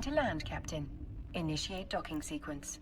Time to land, Captain. Initiate docking sequence.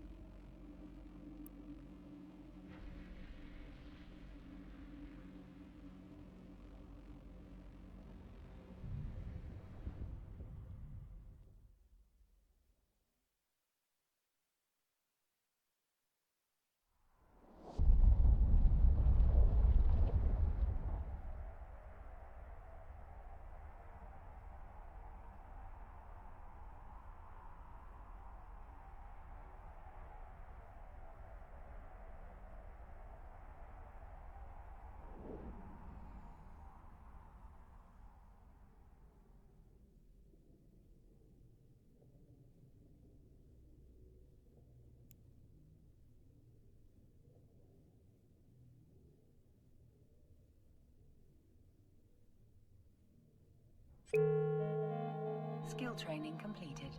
Skill training completed.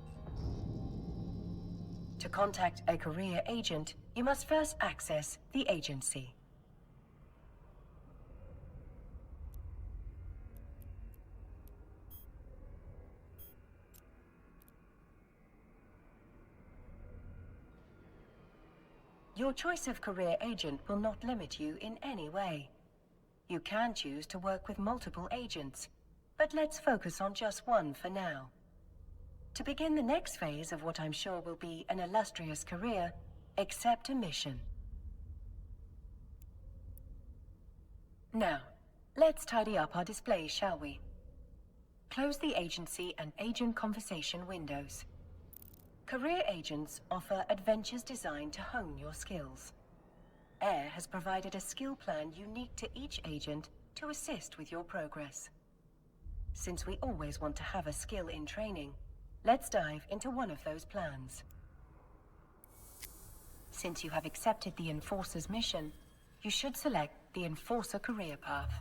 To contact a career agent, you must first access the agency. Your choice of career agent will not limit you in any way. You can choose to work with multiple agents, but let's focus on just one for now. To begin the next phase of what I'm sure will be an illustrious career, accept a mission. Now, let's tidy up our display, shall we? Close the agency and agent conversation windows. Career agents offer adventures designed to hone your skills. AIR has provided a skill plan unique to each agent to assist with your progress. Since we always want to have a skill in training, let's dive into one of those plans. Since you have accepted the Enforcer's mission, you should select the Enforcer career path.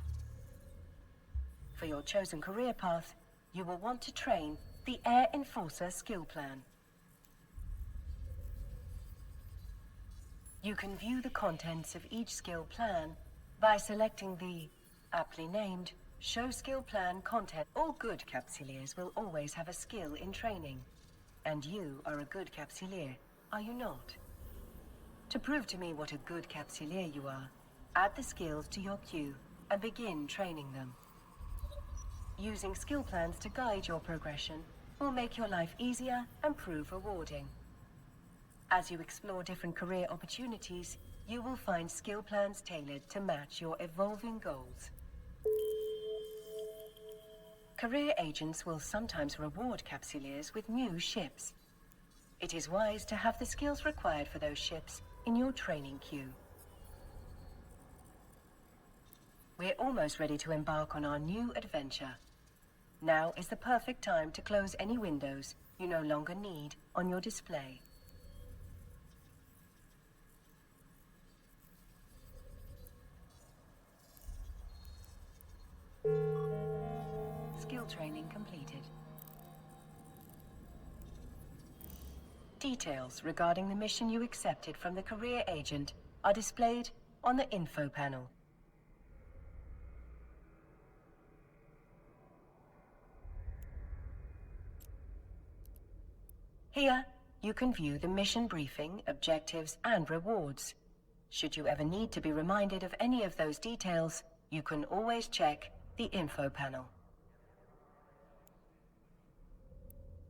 For your chosen career path, you will want to train the AIR Enforcer skill plan. You can view the contents of each skill plan by selecting the, aptly named, Show Skill Plan Content. All good Capsuleers will always have a skill in training. And you are a good Capsuleer, are you not? To prove to me what a good Capsuleer you are, add the skills to your queue and begin training them. Using skill plans to guide your progression will make your life easier and prove rewarding. As you explore different career opportunities, you will find skill plans tailored to match your evolving goals. Career agents will sometimes reward Capsuleers with new ships. It is wise to have the skills required for those ships in your training queue. We're almost ready to embark on our new adventure. Now is the perfect time to close any windows you no longer need on your display. Skill training completed. Details regarding the mission you accepted from the career agent are displayed on the info panel. Here, you can view the mission briefing, objectives, and rewards. Should you ever need to be reminded of any of those details, you can always check the info panel.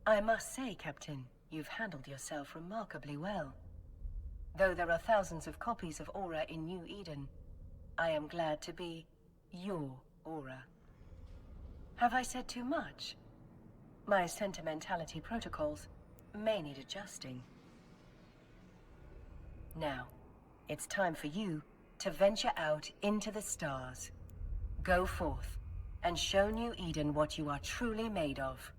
I must say, Captain, you've handled yourself remarkably well. Though there are thousands of copies of Aura in New Eden, I am glad to be your Aura. Have I said too much? My sentimentality protocols may need adjusting. Now, it's time for you to venture out into the stars. Go forth and show New Eden what you are truly made of.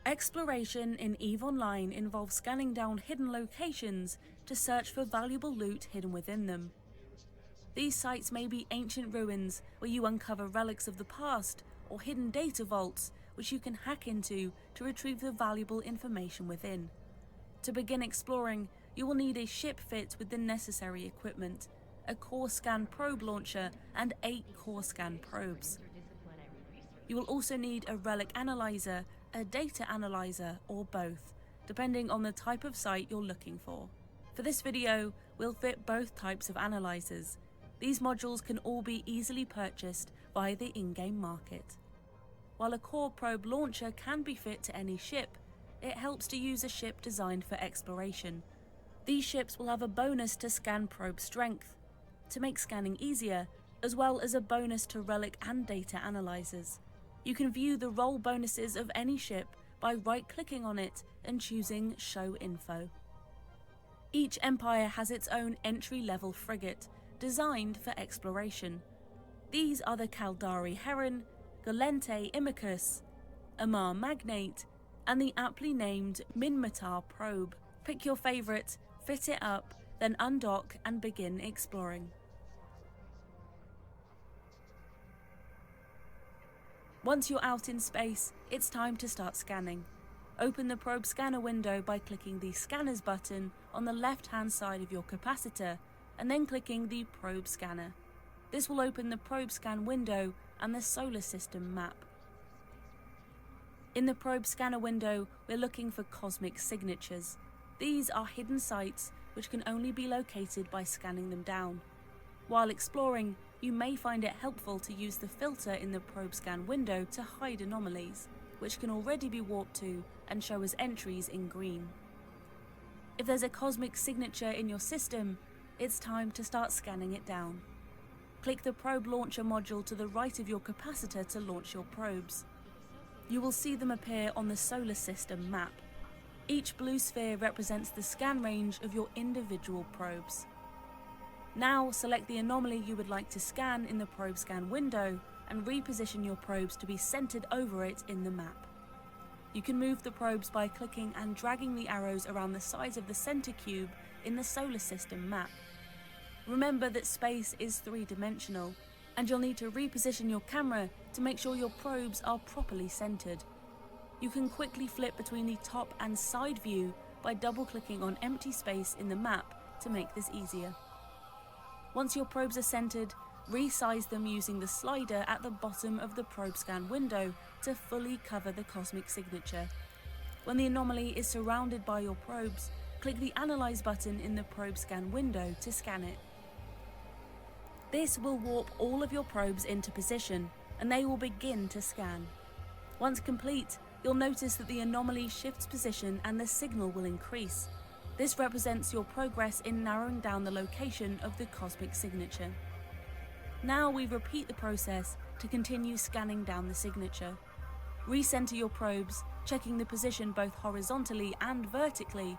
Exploration in EVE Online involves scanning down hidden locations to search for valuable loot hidden within them. These sites may be ancient ruins where you uncover relics of the past, or hidden data vaults which you can hack into to retrieve the valuable information within. To begin exploring, you will need a ship fit with the necessary equipment, a core scan probe launcher and 8 core scan probes. You will also need a relic analyzer, a data analyzer, or both, depending on the type of site you're looking for. For this video, we'll fit both types of analyzers. These modules can all be easily purchased via the in-game market. While a core probe launcher can be fit to any ship, it helps to use a ship designed for exploration. These ships will have a bonus to scan probe strength, to make scanning easier, as well as a bonus to relic and data analyzers. You can view the role bonuses of any ship by right-clicking on it and choosing Show Info. Each empire has its own entry-level frigate, designed for exploration. These are the Caldari Heron, Galente Imicus, Amar Magnate, and the aptly named Minmatar Probe. Pick your favourite, fit it up, then undock and begin exploring. Once you're out in space, it's time to start scanning. Open the probe scanner window by clicking the Scanners button on the left-hand side of your capacitor, and then clicking the Probe Scanner. This will open the probe scan window and the solar system map. In the probe scanner window, we're looking for cosmic signatures. These are hidden sites which can only be located by scanning them down. While exploring, you may find it helpful to use the filter in the probe scan window to hide anomalies, which can already be warped to and show as entries in green. If there's a cosmic signature in your system, it's time to start scanning it down. Click the probe launcher module to the right of your capacitor to launch your probes. You will see them appear on the solar system map. Each blue sphere represents the scan range of your individual probes. Now select the anomaly you would like to scan in the probe scan window and reposition your probes to be centered over it in the map. You can move the probes by clicking and dragging the arrows around the sides of the center cube in the solar system map. Remember that space is three-dimensional, and you'll need to reposition your camera to make sure your probes are properly centered. You can quickly flip between the top and side view by double-clicking on empty space in the map to make this easier. Once your probes are centered, resize them using the slider at the bottom of the probe scan window to fully cover the cosmic signature. When the anomaly is surrounded by your probes, click the Analyze button in the probe scan window to scan it. This will warp all of your probes into position, and they will begin to scan. Once complete, you'll notice that the anomaly shifts position and the signal will increase. This represents your progress in narrowing down the location of the cosmic signature. Now we repeat the process to continue scanning down the signature. Recenter your probes, checking the position both horizontally and vertically,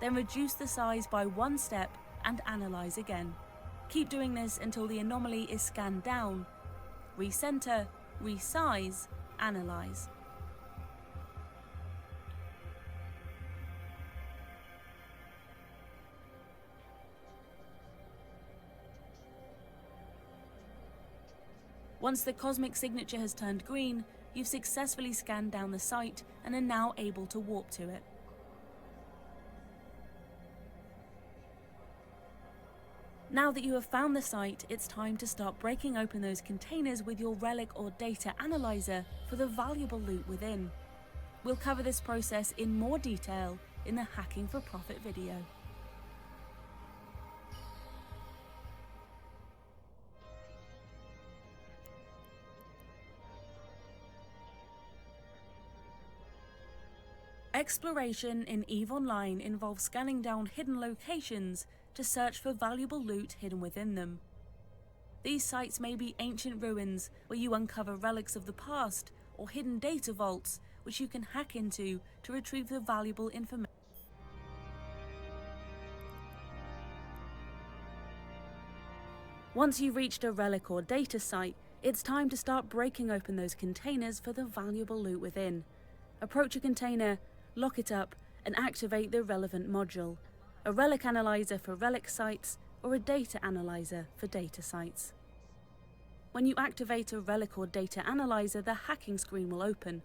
then reduce the size by 1 step and analyze again. Keep doing this until the anomaly is scanned down. Recenter, resize, analyze. Once the cosmic signature has turned green, you've successfully scanned down the site and are now able to warp to it. Now that you have found the site, it's time to start breaking open those containers with your relic or data analyzer for the valuable loot within. We'll cover this process in more detail in the Hacking for Profit video. Exploration in EVE Online involves scanning down hidden locations to search for valuable loot hidden within them. These sites may be ancient ruins where you uncover relics of the past, or hidden data vaults which you can hack into to retrieve the valuable information. Once you've reached a relic or data site, it's time to start breaking open those containers for the valuable loot within. Approach a container, lock it up, and activate the relevant module, a relic analyzer for relic sites or a data analyzer for data sites. When you activate a relic or data analyzer, the hacking screen will open.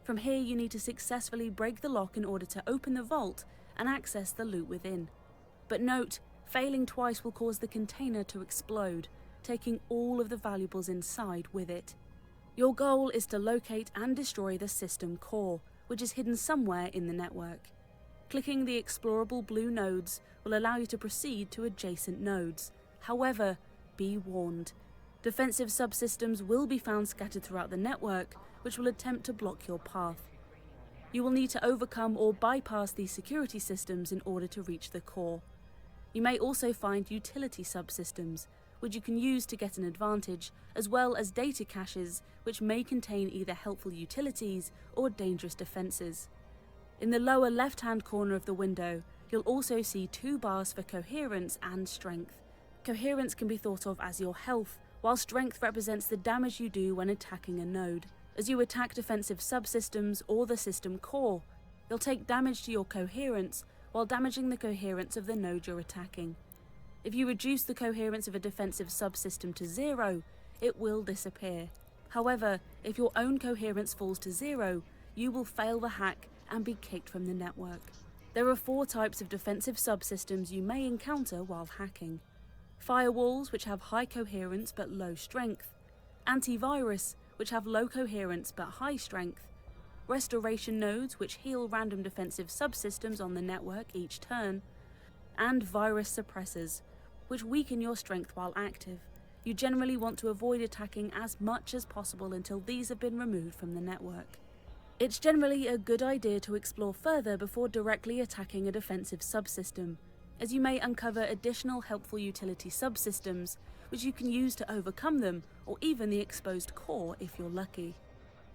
From here, you need to successfully break the lock in order to open the vault and access the loot within. But note, failing twice will cause the container to explode, taking all of the valuables inside with it. Your goal is to locate and destroy the system core, which is hidden somewhere in the network. Clicking the explorable blue nodes will allow you to proceed to adjacent nodes. However, be warned. Defensive subsystems will be found scattered throughout the network, which will attempt to block your path. You will need to overcome or bypass these security systems in order to reach the core. You may also find utility subsystems, which you can use to get an advantage, as well as data caches, which may contain either helpful utilities or dangerous defenses. In the lower left-hand corner of the window, you'll also see 2 bars for coherence and strength. Coherence can be thought of as your health, while strength represents the damage you do when attacking a node. As you attack defensive subsystems or the system core, you'll take damage to your coherence while damaging the coherence of the node you're attacking. If you reduce the coherence of a defensive subsystem to 0, it will disappear. However, if your own coherence falls to 0, you will fail the hack and be kicked from the network. There are 4 types of defensive subsystems you may encounter while hacking. Firewalls, which have high coherence but low strength. Antivirus, which have low coherence but high strength. Restoration nodes, which heal random defensive subsystems on the network each turn. And virus suppressors, which weaken your strength while active. You generally want to avoid attacking as much as possible until these have been removed from the network. It's generally a good idea to explore further before directly attacking a defensive subsystem, as you may uncover additional helpful utility subsystems, which you can use to overcome them, or even the exposed core if you're lucky.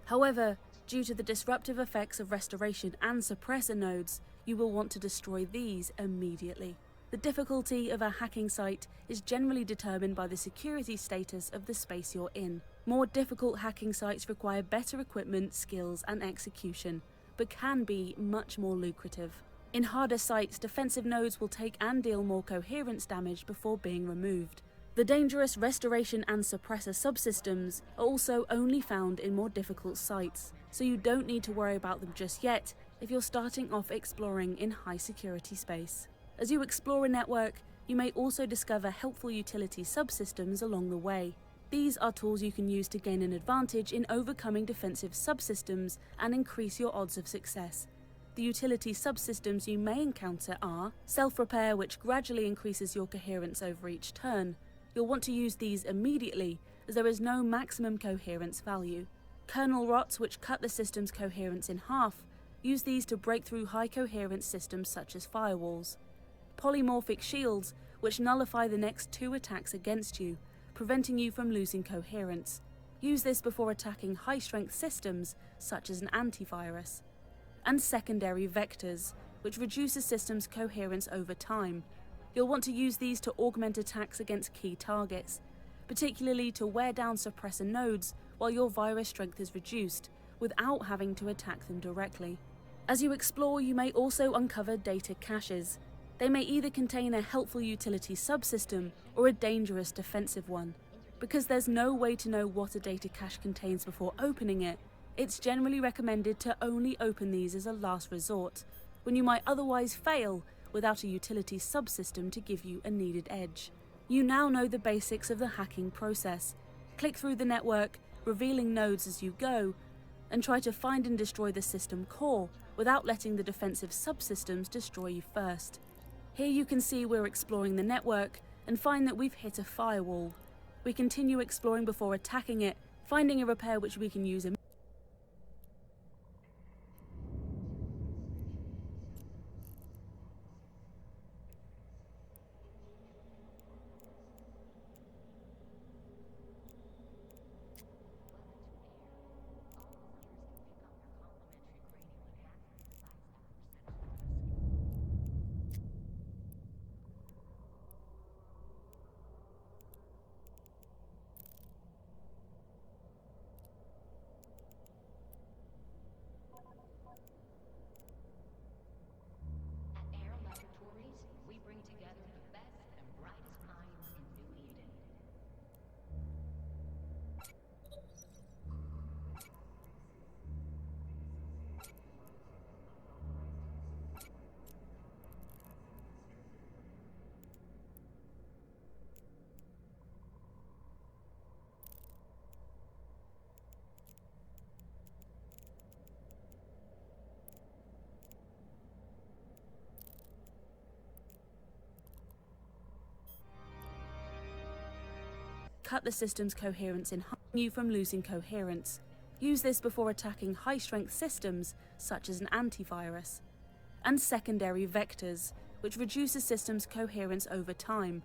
However, due to the disruptive effects of restoration and suppressor nodes, you will want to destroy these immediately. The difficulty of a hacking site is generally determined by the security status of the space you're in. More difficult hacking sites require better equipment, skills, and execution, but can be much more lucrative. In harder sites, defensive nodes will take and deal more coherence damage before being removed. The dangerous restoration and suppressor subsystems are also only found in more difficult sites, so you don't need to worry about them just yet if you're starting off exploring in high security space. As you explore a network, you may also discover helpful utility subsystems along the way. These are tools you can use to gain an advantage in overcoming defensive subsystems and increase your odds of success. The utility subsystems you may encounter are self-repair, which gradually increases your coherence over each turn. You'll want to use these immediately, as there is no maximum coherence value. Kernel rots, which cut the system's coherence in half. Use these to break through high coherence systems such as firewalls. Polymorphic shields, which nullify the next 2 attacks against you, preventing you from losing coherence. Use this before attacking high-strength systems, such as an antivirus. And secondary vectors, which reduce a system's coherence over time. You'll want to use these to augment attacks against key targets, particularly to wear down suppressor nodes while your virus strength is reduced, without having to attack them directly. As you explore, you may also uncover data caches. They may either contain a helpful utility subsystem or a dangerous defensive one. Because there's no way to know what a data cache contains before opening it, it's generally recommended to only open these as a last resort, when you might otherwise fail without a utility subsystem to give you a needed edge. You now know the basics of the hacking process. Click through the network, revealing nodes as you go, and try to find and destroy the system core without letting the defensive subsystems destroy you first. Here you can see we're exploring the network and find that we've hit a firewall. We continue exploring before attacking it, finding a repair which we can use immediately. cut the system's coherence in half, you from losing coherence. Use this before attacking high-strength systems, such as an antivirus. And secondary vectors, which reduce a system's coherence over time.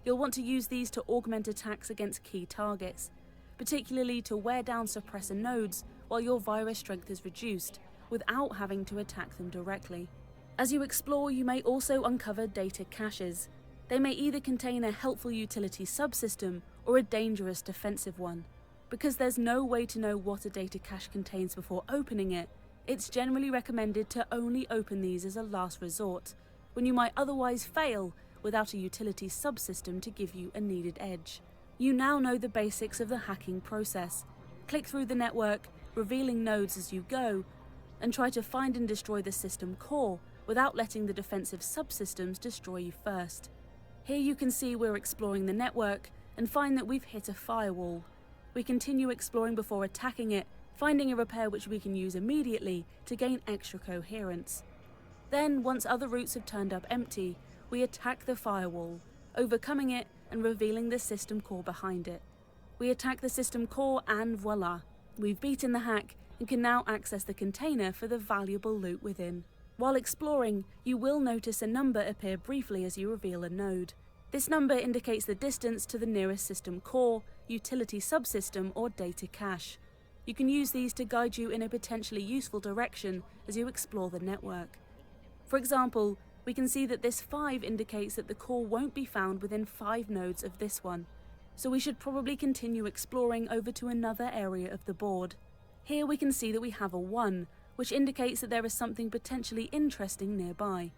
You'll want to use these to augment attacks against key targets, particularly to wear down suppressor nodes while your virus strength is reduced, without having to attack them directly. As you explore, you may also uncover data caches. They may either contain a helpful utility subsystem or a dangerous defensive one. Because there's no way to know what a data cache contains before opening it, it's generally recommended to only open these as a last resort, when you might otherwise fail without a utility subsystem to give you a needed edge. You now know the basics of the hacking process. Click through the network, revealing nodes as you go, and try to find and destroy the system core without letting the defensive subsystems destroy you first. Here you can see we're exploring the network and find that we've hit a firewall. We continue exploring before attacking it, finding a repair which we can use immediately to gain extra coherence. Then, once other routes have turned up empty, we attack the firewall, overcoming it and revealing the system core behind it. We attack the system core and voila, we've beaten the hack and can now access the container for the valuable loot within. While exploring, you will notice a number appear briefly as you reveal a node. This number indicates the distance to the nearest system core, utility subsystem, or data cache. You can use these to guide you in a potentially useful direction as you explore the network. For example, we can see that this 5 indicates that the core won't be found within 5 nodes of this one, so we should probably continue exploring over to another area of the board. Here we can see that we have a 1, which indicates that there is something potentially interesting nearby.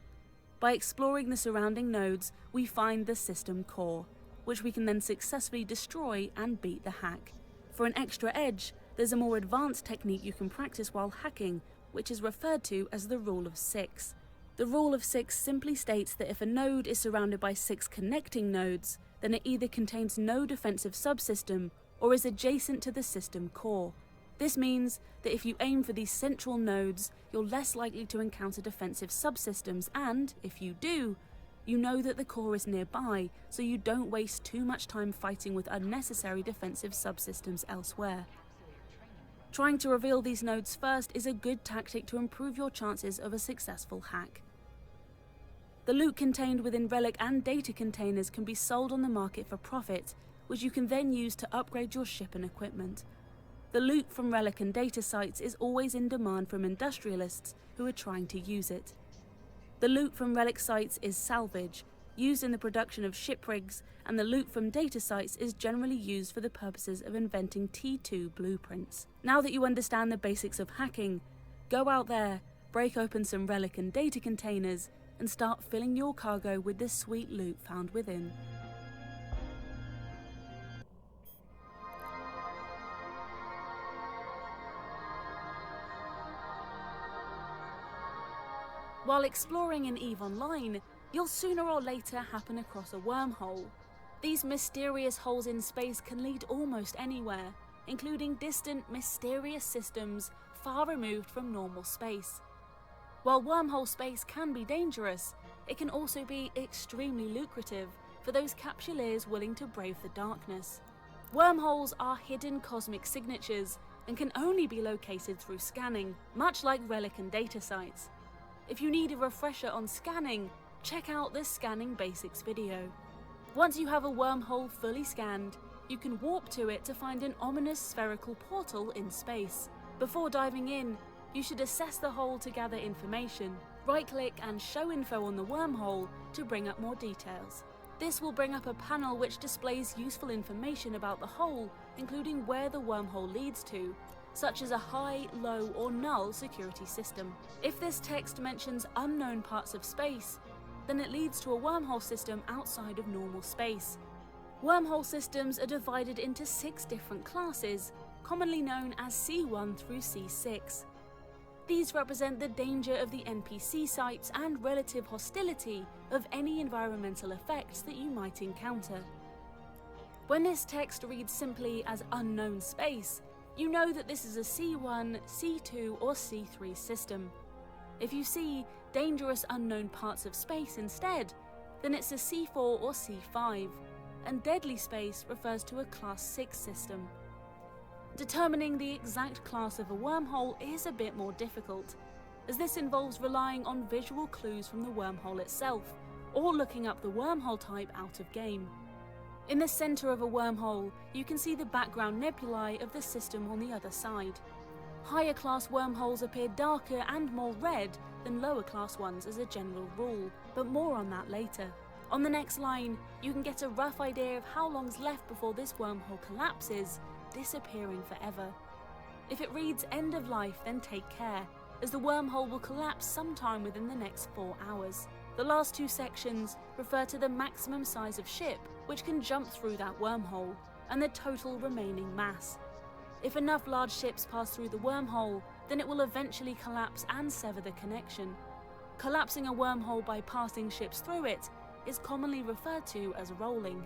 By exploring the surrounding nodes, we find the system core, which we can then successfully destroy and beat the hack. For an extra edge, there's a more advanced technique you can practice while hacking, which is referred to as the Rule of 6. The Rule of 6 simply states that if a node is surrounded by 6 connecting nodes, then it either contains no defensive subsystem or is adjacent to the system core. This means that if you aim for these central nodes, you're less likely to encounter defensive subsystems and, if you do, you know that the core is nearby, so you don't waste too much time fighting with unnecessary defensive subsystems elsewhere. Trying to reveal these nodes first is a good tactic to improve your chances of a successful hack. The loot contained within relic and data containers can be sold on the market for profit, which you can then use to upgrade your ship and equipment. The loot from relic and data sites is always in demand from industrialists who are trying to use it. The loot from relic sites is salvage, used in the production of ship rigs, and the loot from data sites is generally used for the purposes of inventing T2 blueprints. Now that you understand the basics of hacking, go out there, break open some relic and data containers, and start filling your cargo with the sweet loot found within. While exploring in EVE Online, you'll sooner or later happen across a wormhole. These mysterious holes in space can lead almost anywhere, including distant, mysterious systems far removed from normal space. While wormhole space can be dangerous, it can also be extremely lucrative for those capsuleers willing to brave the darkness. Wormholes are hidden cosmic signatures and can only be located through scanning, much like relic and data sites. If you need a refresher on scanning, check out the Scanning Basics video. Once you have a wormhole fully scanned, you can warp to it to find an ominous spherical portal in space. Before diving in, you should assess the hole to gather information. Right-click and show info on the wormhole to bring up more details. This will bring up a panel which displays useful information about the hole, including where the wormhole leads to, such as a high, low, or null security system. If this text mentions unknown parts of space, then it leads to a wormhole system outside of normal space. Wormhole systems are divided into 6 different classes, commonly known as C1 through C6. These represent the danger of the NPC sites and relative hostility of any environmental effects that you might encounter. When this text reads simply as unknown space, you know that this is a C1, C2, or C3 system. If you see dangerous unknown parts of space instead, then it's a C4 or C5. and deadly space refers to a Class 6 system. Determining the exact class of a wormhole is a bit more difficult, as this involves relying on visual clues from the wormhole itself, or looking up the wormhole type out of game. In the centre of a wormhole, you can see the background nebulae of the system on the other side. Higher class wormholes appear darker and more red than lower class ones as a general rule, but more on that later. On the next line, you can get a rough idea of how long's left before this wormhole collapses, disappearing forever. If it reads end of life, then take care, as the wormhole will collapse sometime within the next 4 hours. The last 2 sections refer to the maximum size of ship which can jump through that wormhole, and the total remaining mass. If enough large ships pass through the wormhole, then it will eventually collapse and sever the connection. Collapsing a wormhole by passing ships through it is commonly referred to as rolling.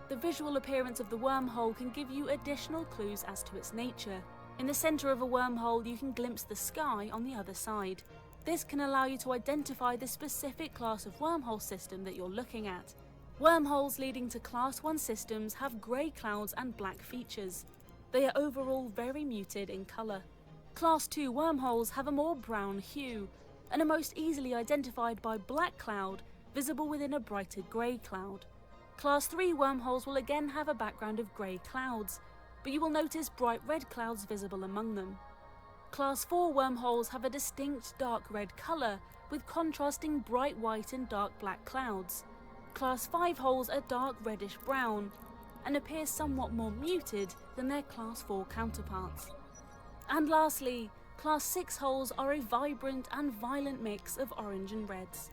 The visual appearance of the wormhole can give you additional clues as to its nature. In the centre of a wormhole, you can glimpse the sky on the other side. This can allow you to identify the specific class of wormhole system that you're looking at. Wormholes leading to Class 1 systems have grey clouds and black features. They are overall very muted in colour. Class 2 wormholes have a more brown hue, and are most easily identified by black cloud, visible within a brighter grey cloud. Class 3 wormholes will again have a background of grey clouds, but you will notice bright red clouds visible among them. Class 4 wormholes have a distinct dark red colour, with contrasting bright white and dark black clouds. Class 5 holes are dark reddish brown, and appear somewhat more muted than their Class 4 counterparts. And lastly, Class 6 holes are a vibrant and violent mix of orange and reds.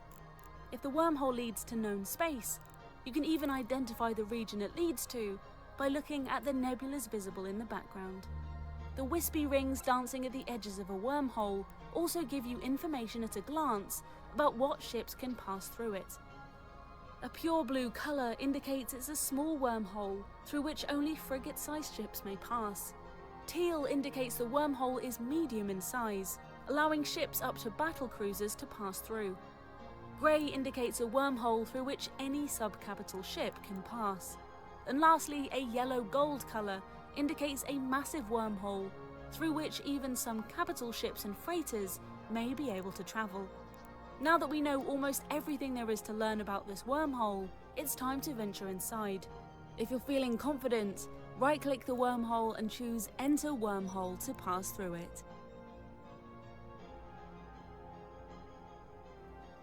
If the wormhole leads to known space, you can even identify the region it leads to by looking at the nebulas visible in the background. The wispy rings dancing at the edges of a wormhole also give you information at a glance about what ships can pass through it. A pure blue colour indicates it's a small wormhole through which only frigate-sized ships may pass. Teal indicates the wormhole is medium in size, allowing ships up to battle cruisers to pass through. Grey indicates a wormhole through which any sub-capital ship can pass. And lastly, a yellow-gold colour indicates a massive wormhole through which even some capital ships and freighters may be able to travel. Now that we know almost everything there is to learn about this wormhole, it's time to venture inside. If you're feeling confident, right-click the wormhole and choose Enter Wormhole to pass through it.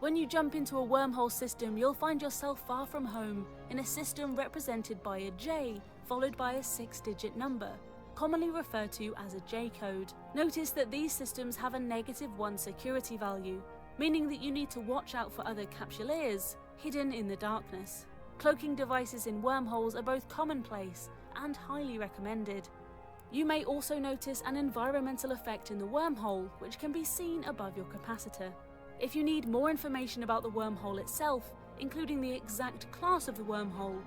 When you jump into a wormhole system, you'll find yourself far from home in a system represented by a J followed by a 6-digit number, commonly referred to as a J-code. Notice that these systems have a -1 security value, meaning that you need to watch out for other capsuleers hidden in the darkness. Cloaking devices in wormholes are both commonplace and highly recommended. You may also notice an environmental effect in the wormhole, which can be seen above your capacitor. If you need more information about the wormhole itself, including the exact class of the wormhole,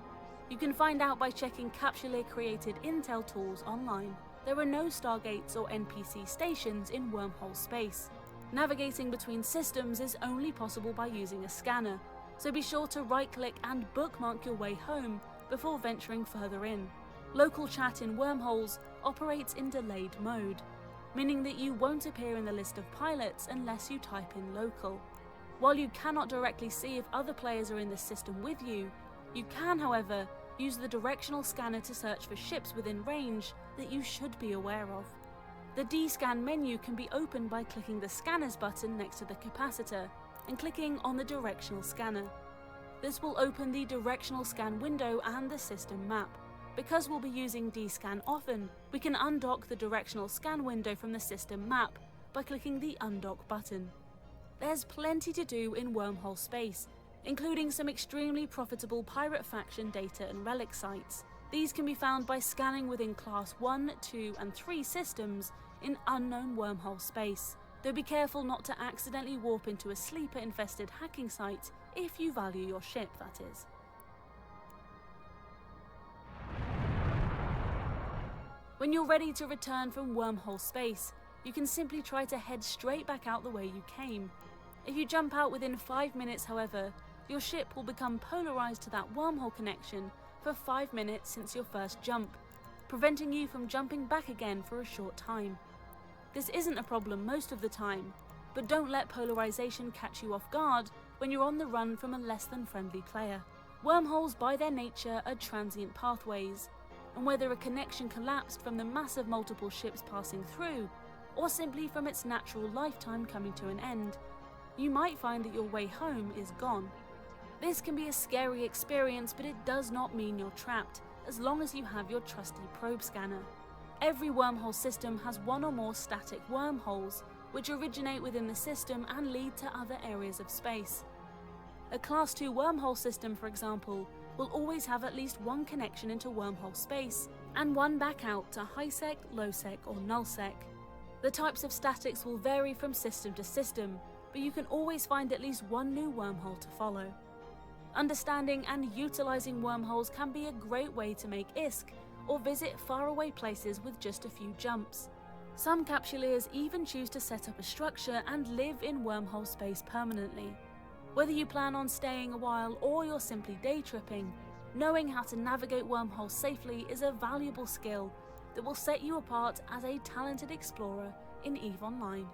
you can find out by checking capsuleer-created intel tools online. There are no stargates or NPC stations in wormhole space. Navigating between systems is only possible by using a scanner, so be sure to right-click and bookmark your way home before venturing further in. Local chat in wormholes operates in delayed mode, meaning that you won't appear in the list of pilots unless you type in local. While you cannot directly see if other players are in the system with you, you can, however, use the directional scanner to search for ships within range that you should be aware of. The D-scan menu can be opened by clicking the Scanners button next to the capacitor and clicking on the directional scanner. This will open the directional scan window and the system map. Because we'll be using D-scan often, we can undock the directional scan window from the system map by clicking the Undock button. There's plenty to do in wormhole space, including some extremely profitable pirate faction data and relic sites. These can be found by scanning within Class 1, 2 and 3 systems in unknown wormhole space, though be careful not to accidentally warp into a sleeper-infested hacking site if you value your ship, that is. When you're ready to return from wormhole space, you can simply try to head straight back out the way you came. If you jump out within 5 minutes, however, your ship will become polarized to that wormhole connection for 5 minutes since your first jump, preventing you from jumping back again for a short time. This isn't a problem most of the time, but don't let polarization catch you off guard when you're on the run from a less than friendly player. Wormholes by their nature are transient pathways, and whether a connection collapsed from the massive multiple ships passing through, or simply from its natural lifetime coming to an end, you might find that your way home is gone. This can be a scary experience, but it does not mean you're trapped, as long as you have your trusty probe scanner. Every wormhole system has one or more static wormholes, which originate within the system and lead to other areas of space. A Class 2 wormhole system, for example, will always have at least one connection into wormhole space, and one back out to high-sec, low-sec, or null-sec. The types of statics will vary from system to system, but you can always find at least one new wormhole to follow. Understanding and utilizing wormholes can be a great way to make ISK, or visit faraway places with just a few jumps. Some capsuleers even choose to set up a structure and live in wormhole space permanently. Whether you plan on staying a while or you're simply day tripping, knowing how to navigate wormholes safely is a valuable skill that will set you apart as a talented explorer in EVE Online.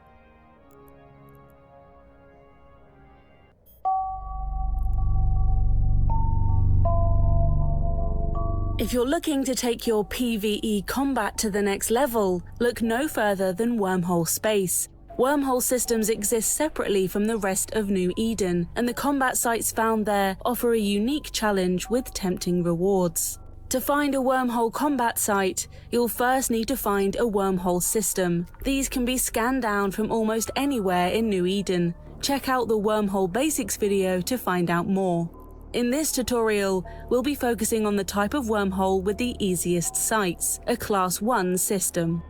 If you're looking to take your PvE combat to the next level, look no further than wormhole space. Wormhole systems exist separately from the rest of New Eden, and the combat sites found there offer a unique challenge with tempting rewards. To find a wormhole combat site, you'll first need to find a wormhole system. These can be scanned down from almost anywhere in New Eden. Check out the Wormhole Basics video to find out more. In this tutorial, we'll be focusing on the type of wormhole with the easiest sites, a Class 1 system.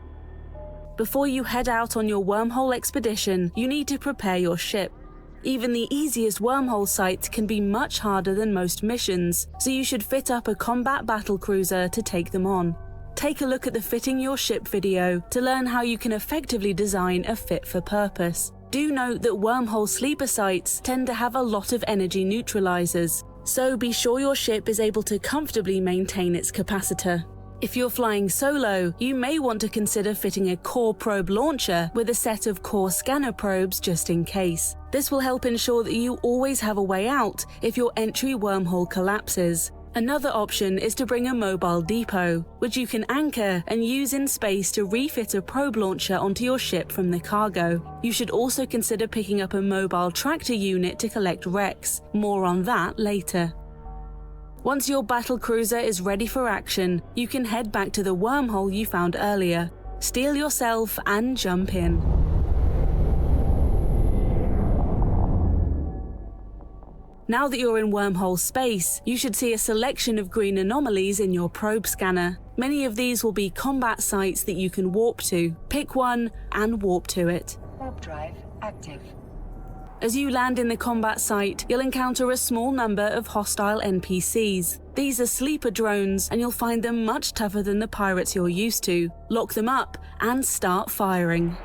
Before you head out on your wormhole expedition, you need to prepare your ship. Even the easiest wormhole sites can be much harder than most missions, so you should fit up a combat battlecruiser to take them on. Take a look at the Fitting Your Ship video to learn how you can effectively design a fit for purpose. Do note that wormhole sleeper sites tend to have a lot of energy neutralizers, so be sure your ship is able to comfortably maintain its capacitor. If you're flying solo, you may want to consider fitting a core probe launcher with a set of core scanner probes just in case. This will help ensure that you always have a way out if your entry wormhole collapses. Another option is to bring a mobile depot, which you can anchor and use in space to refit a probe launcher onto your ship from the cargo. You should also consider picking up a mobile tractor unit to collect wrecks. More on that later. Once your battlecruiser is ready for action, you can head back to the wormhole you found earlier. Steel yourself and jump in. Now that you're in wormhole space, you should see a selection of green anomalies in your probe scanner. Many of these will be combat sites that you can warp to. Pick one and warp to it. Warp drive active. As you land in the combat site, you'll encounter a small number of hostile NPCs. These are sleeper drones, and you'll find them much tougher than the pirates you're used to. Lock them up and start firing.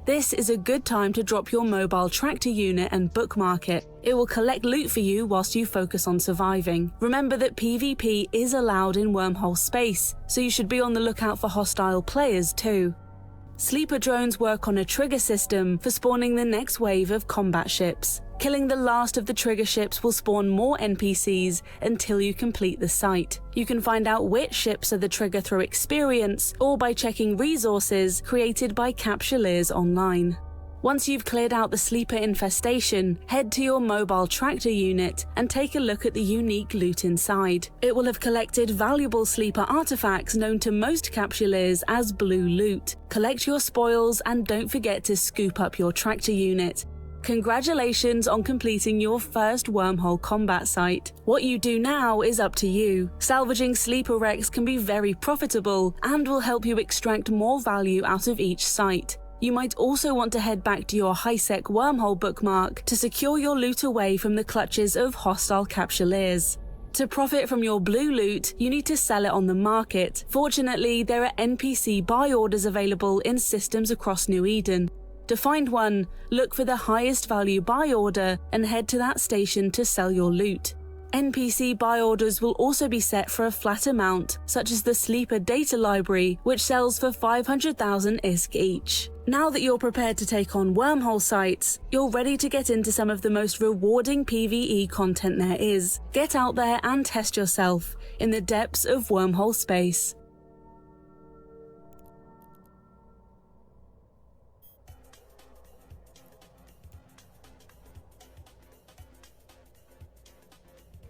This is a good time to drop your mobile tractor unit and bookmark it. It will collect loot for you whilst you focus on surviving. Remember that PvP is allowed in wormhole space, so you should be on the lookout for hostile players too. Sleeper drones work on a trigger system for spawning the next wave of combat ships. Killing the last of the trigger ships will spawn more NPCs until you complete the site. You can find out which ships are the trigger through experience or by checking resources created by capsuleers online. Once you've cleared out the sleeper infestation, head to your mobile tractor unit and take a look at the unique loot inside. It will have collected valuable sleeper artifacts known to most capsuleers as blue loot. Collect your spoils and don't forget to scoop up your tractor unit. Congratulations on completing your first wormhole combat site. What you do now is up to you. Salvaging sleeper wrecks can be very profitable and will help you extract more value out of each site. You might also want to head back to your high-sec wormhole bookmark to secure your loot away from the clutches of hostile capsuleers. To profit from your blue loot, you need to sell it on the market. Fortunately, there are NPC buy orders available in systems across New Eden. To find one, look for the highest value buy order and head to that station to sell your loot. NPC buy orders will also be set for a flat amount, such as the Sleeper Data Library, which sells for 500,000 ISK each. Now that you're prepared to take on wormhole sites, you're ready to get into some of the most rewarding PvE content there is. Get out there and test yourself in the depths of wormhole space.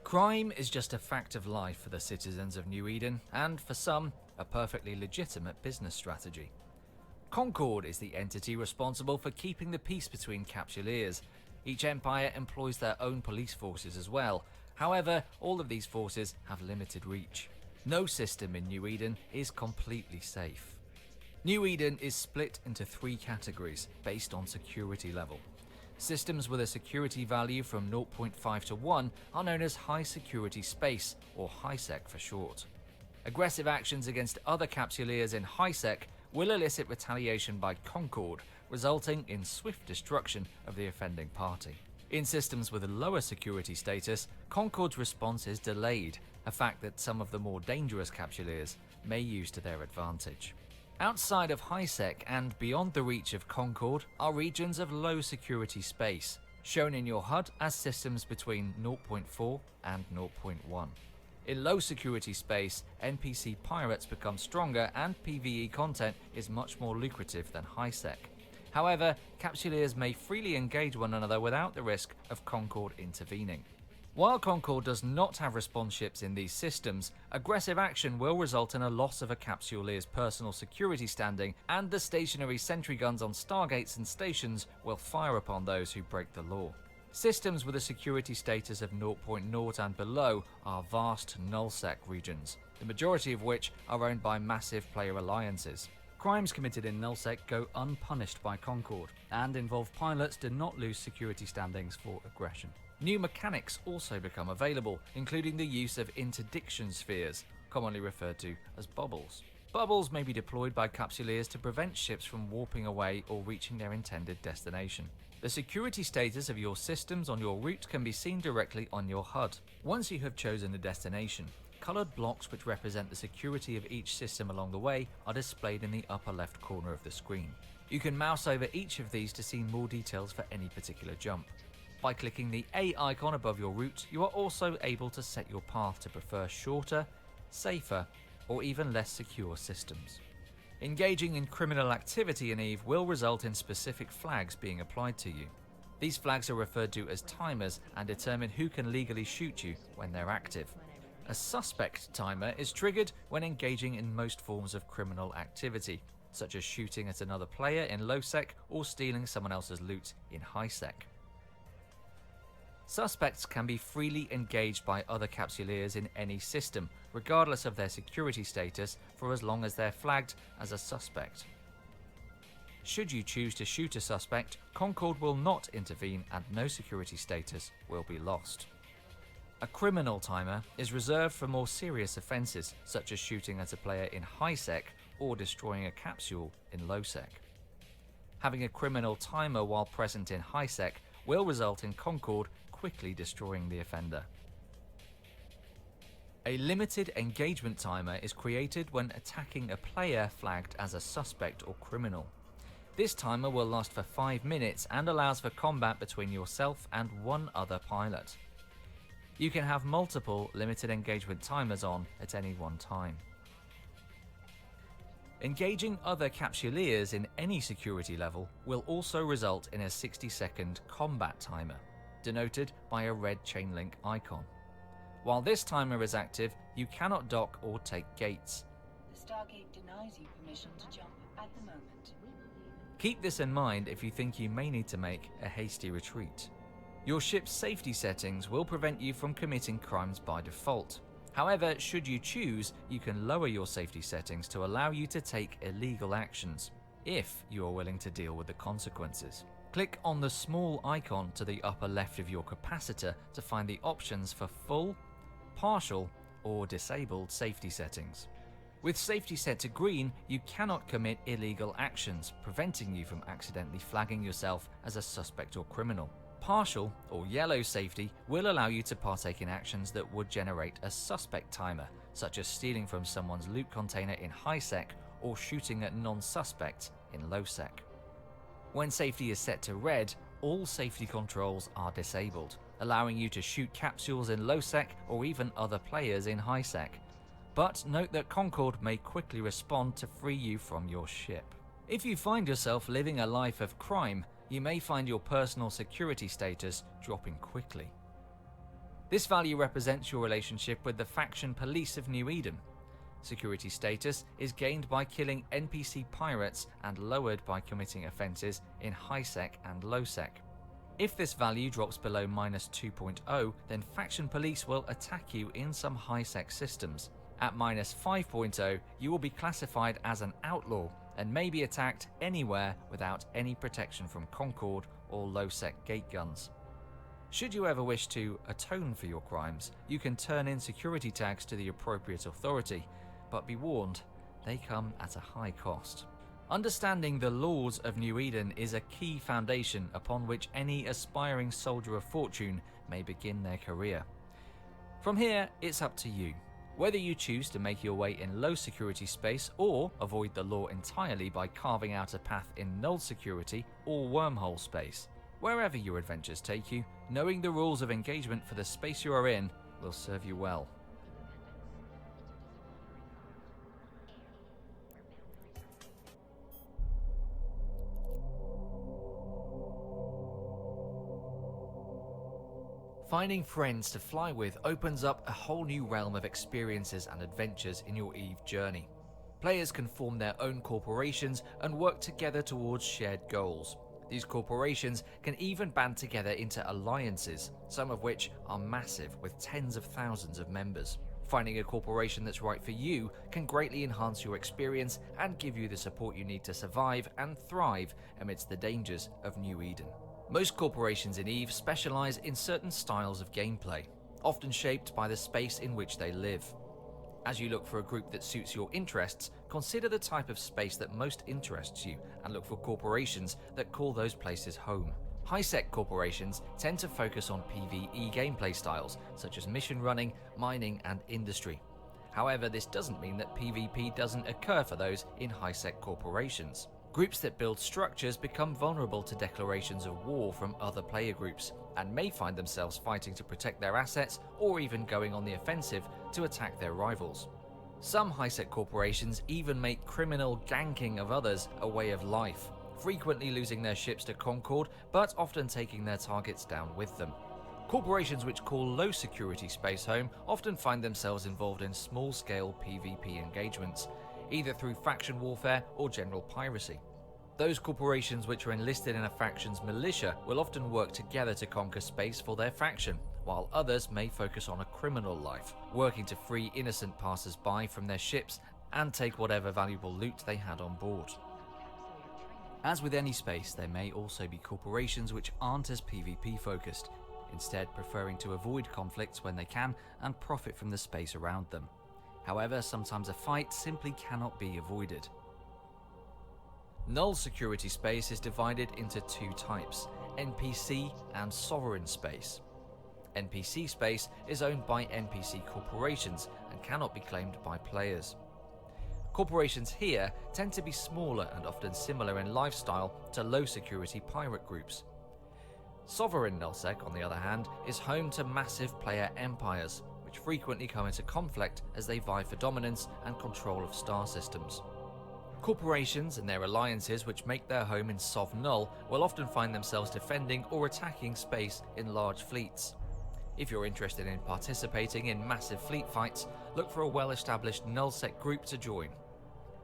Crime is just a fact of life for the citizens of New Eden, and for some, a perfectly legitimate business strategy. Concord is the entity responsible for keeping the peace between capsuleers. Each empire employs their own police forces as well. However, all of these forces have limited reach. No system in New Eden is completely safe. New Eden is split into 3 categories based on security level. Systems with a security value from 0.5 to 1 are known as high security space, or HiSec for short. Aggressive actions against other capsuleers in HiSec will elicit retaliation by Concord, resulting in swift destruction of the offending party. In systems with a lower security status, Concord's response is delayed, a fact that some of the more dangerous capsuleers may use to their advantage. Outside of HiSec and beyond the reach of Concord are regions of low security space, shown in your HUD as systems between 0.4 and 0.1. In low security space, NPC pirates become stronger and PvE content is much more lucrative than HiSec. However, capsuleers may freely engage one another without the risk of Concord intervening. While Concord does not have response ships in these systems, aggressive action will result in a loss of a capsuleer's personal security standing, and the stationary sentry guns on stargates and stations will fire upon those who break the law. Systems with a security status of 0.0 and below are vast nullsec regions, the majority of which are owned by massive player alliances. Crimes committed in nullsec go unpunished by Concord, and involve pilots do not lose security standings for aggression. New mechanics also become available, including the use of interdiction spheres, commonly referred to as bubbles. Bubbles may be deployed by capsuleers to prevent ships from warping away or reaching their intended destination. The security status of your systems on your route can be seen directly on your HUD. Once you have chosen a destination, coloured blocks which represent the security of each system along the way are displayed in the upper left corner of the screen. You can mouse over each of these to see more details for any particular jump. By clicking the A icon above your route, you are also able to set your path to prefer shorter, safer, or even less secure systems. Engaging in criminal activity in EVE will result in specific flags being applied to you. These flags are referred to as timers and determine who can legally shoot you when they're active. A suspect timer is triggered when engaging in most forms of criminal activity, such as shooting at another player in low-sec or stealing someone else's loot in high-sec. Suspects can be freely engaged by other capsuleers in any system, regardless of their security status, for as long as they're flagged as a suspect. Should you choose to shoot a suspect, Concord will not intervene and no security status will be lost. A criminal timer is reserved for more serious offences, such as shooting at a player in high-sec or destroying a capsule in low-sec. Having a criminal timer while present in high-sec will result in Concord quickly destroying the offender. A limited engagement timer is created when attacking a player flagged as a suspect or criminal. This timer will last for 5 minutes and allows for combat between yourself and one other pilot. You can have multiple limited engagement timers on at any one time. Engaging other capsuleers in any security level will also result in a 60-second combat timer, denoted by a red chain link icon. While this timer is active, you cannot dock or take gates. The Stargate denies you permission to jump at the moment. Keep this in mind if you think you may need to make a hasty retreat. Your ship's safety settings will prevent you from committing crimes by default. However, should you choose, you can lower your safety settings to allow you to take illegal actions, if you are willing to deal with the consequences. Click on the small icon to the upper left of your capacitor to find the options for full, partial, or disabled safety settings. With safety set to green, you cannot commit illegal actions, preventing you from accidentally flagging yourself as a suspect or criminal. Partial or yellow safety will allow you to partake in actions that would generate a suspect timer, such as stealing from someone's loot container in high sec or shooting at non-suspects in low sec. When safety is set to red, all safety controls are disabled, allowing you to shoot capsules in low sec or even other players in high sec. But note that Concord may quickly respond to free you from your ship. If you find yourself living a life of crime, you may find your personal security status dropping quickly. This value represents your relationship with the faction police of New Eden. Security status is gained by killing NPC pirates and lowered by committing offences in high sec and low sec. If this value drops below -2.0, then faction police will attack you in some high sec systems. At -5.0, you will be classified as an outlaw and may be attacked anywhere without any protection from Concord or low-sec gate guns. Should you ever wish to atone for your crimes, you can turn in security tags to the appropriate authority, but be warned, they come at a high cost. Understanding the laws of New Eden is a key foundation upon which any aspiring soldier of fortune may begin their career. From here, it's up to you. Whether you choose to make your way in low security space or avoid the law entirely by carving out a path in null security or wormhole space. Wherever your adventures take you, knowing the rules of engagement for the space you are in will serve you well. Finding friends to fly with opens up a whole new realm of experiences and adventures in your EVE journey. Players can form their own corporations and work together towards shared goals. These corporations can even band together into alliances, some of which are massive with tens of thousands of members. Finding a corporation that's right for you can greatly enhance your experience and give you the support you need to survive and thrive amidst the dangers of New Eden. Most corporations in EVE specialize in certain styles of gameplay, often shaped by the space in which they live. As you look for a group that suits your interests, consider the type of space that most interests you and look for corporations that call those places home. High-sec corporations tend to focus on PvE gameplay styles, such as mission running, mining, and industry. However, this doesn't mean that PvP doesn't occur for those in high-sec corporations. Groups that build structures become vulnerable to declarations of war from other player groups, and may find themselves fighting to protect their assets or even going on the offensive to attack their rivals. Some high-sec corporations even make criminal ganking of others a way of life, frequently losing their ships to Concord, but often taking their targets down with them. Corporations which call low security space home often find themselves involved in small-scale PvP engagements, either through faction warfare or general piracy. Those corporations which are enlisted in a faction's militia will often work together to conquer space for their faction, while others may focus on a criminal life, working to free innocent passers-by from their ships and take whatever valuable loot they had on board. As with any space, there may also be corporations which aren't as PvP focused, instead preferring to avoid conflicts when they can and profit from the space around them. However, sometimes a fight simply cannot be avoided. Null security space is divided into two types, NPC and sovereign space. NPC space is owned by NPC corporations and cannot be claimed by players. Corporations here tend to be smaller and often similar in lifestyle to low security pirate groups. Sovereign nullsec, on the other hand, is home to massive player empires, which frequently come into conflict as they vie for dominance and control of star systems. Corporations and their alliances which make their home in Sov Null will often find themselves defending or attacking space in large fleets. If you're interested in participating in massive fleet fights, look for a well-established nullsec group to join.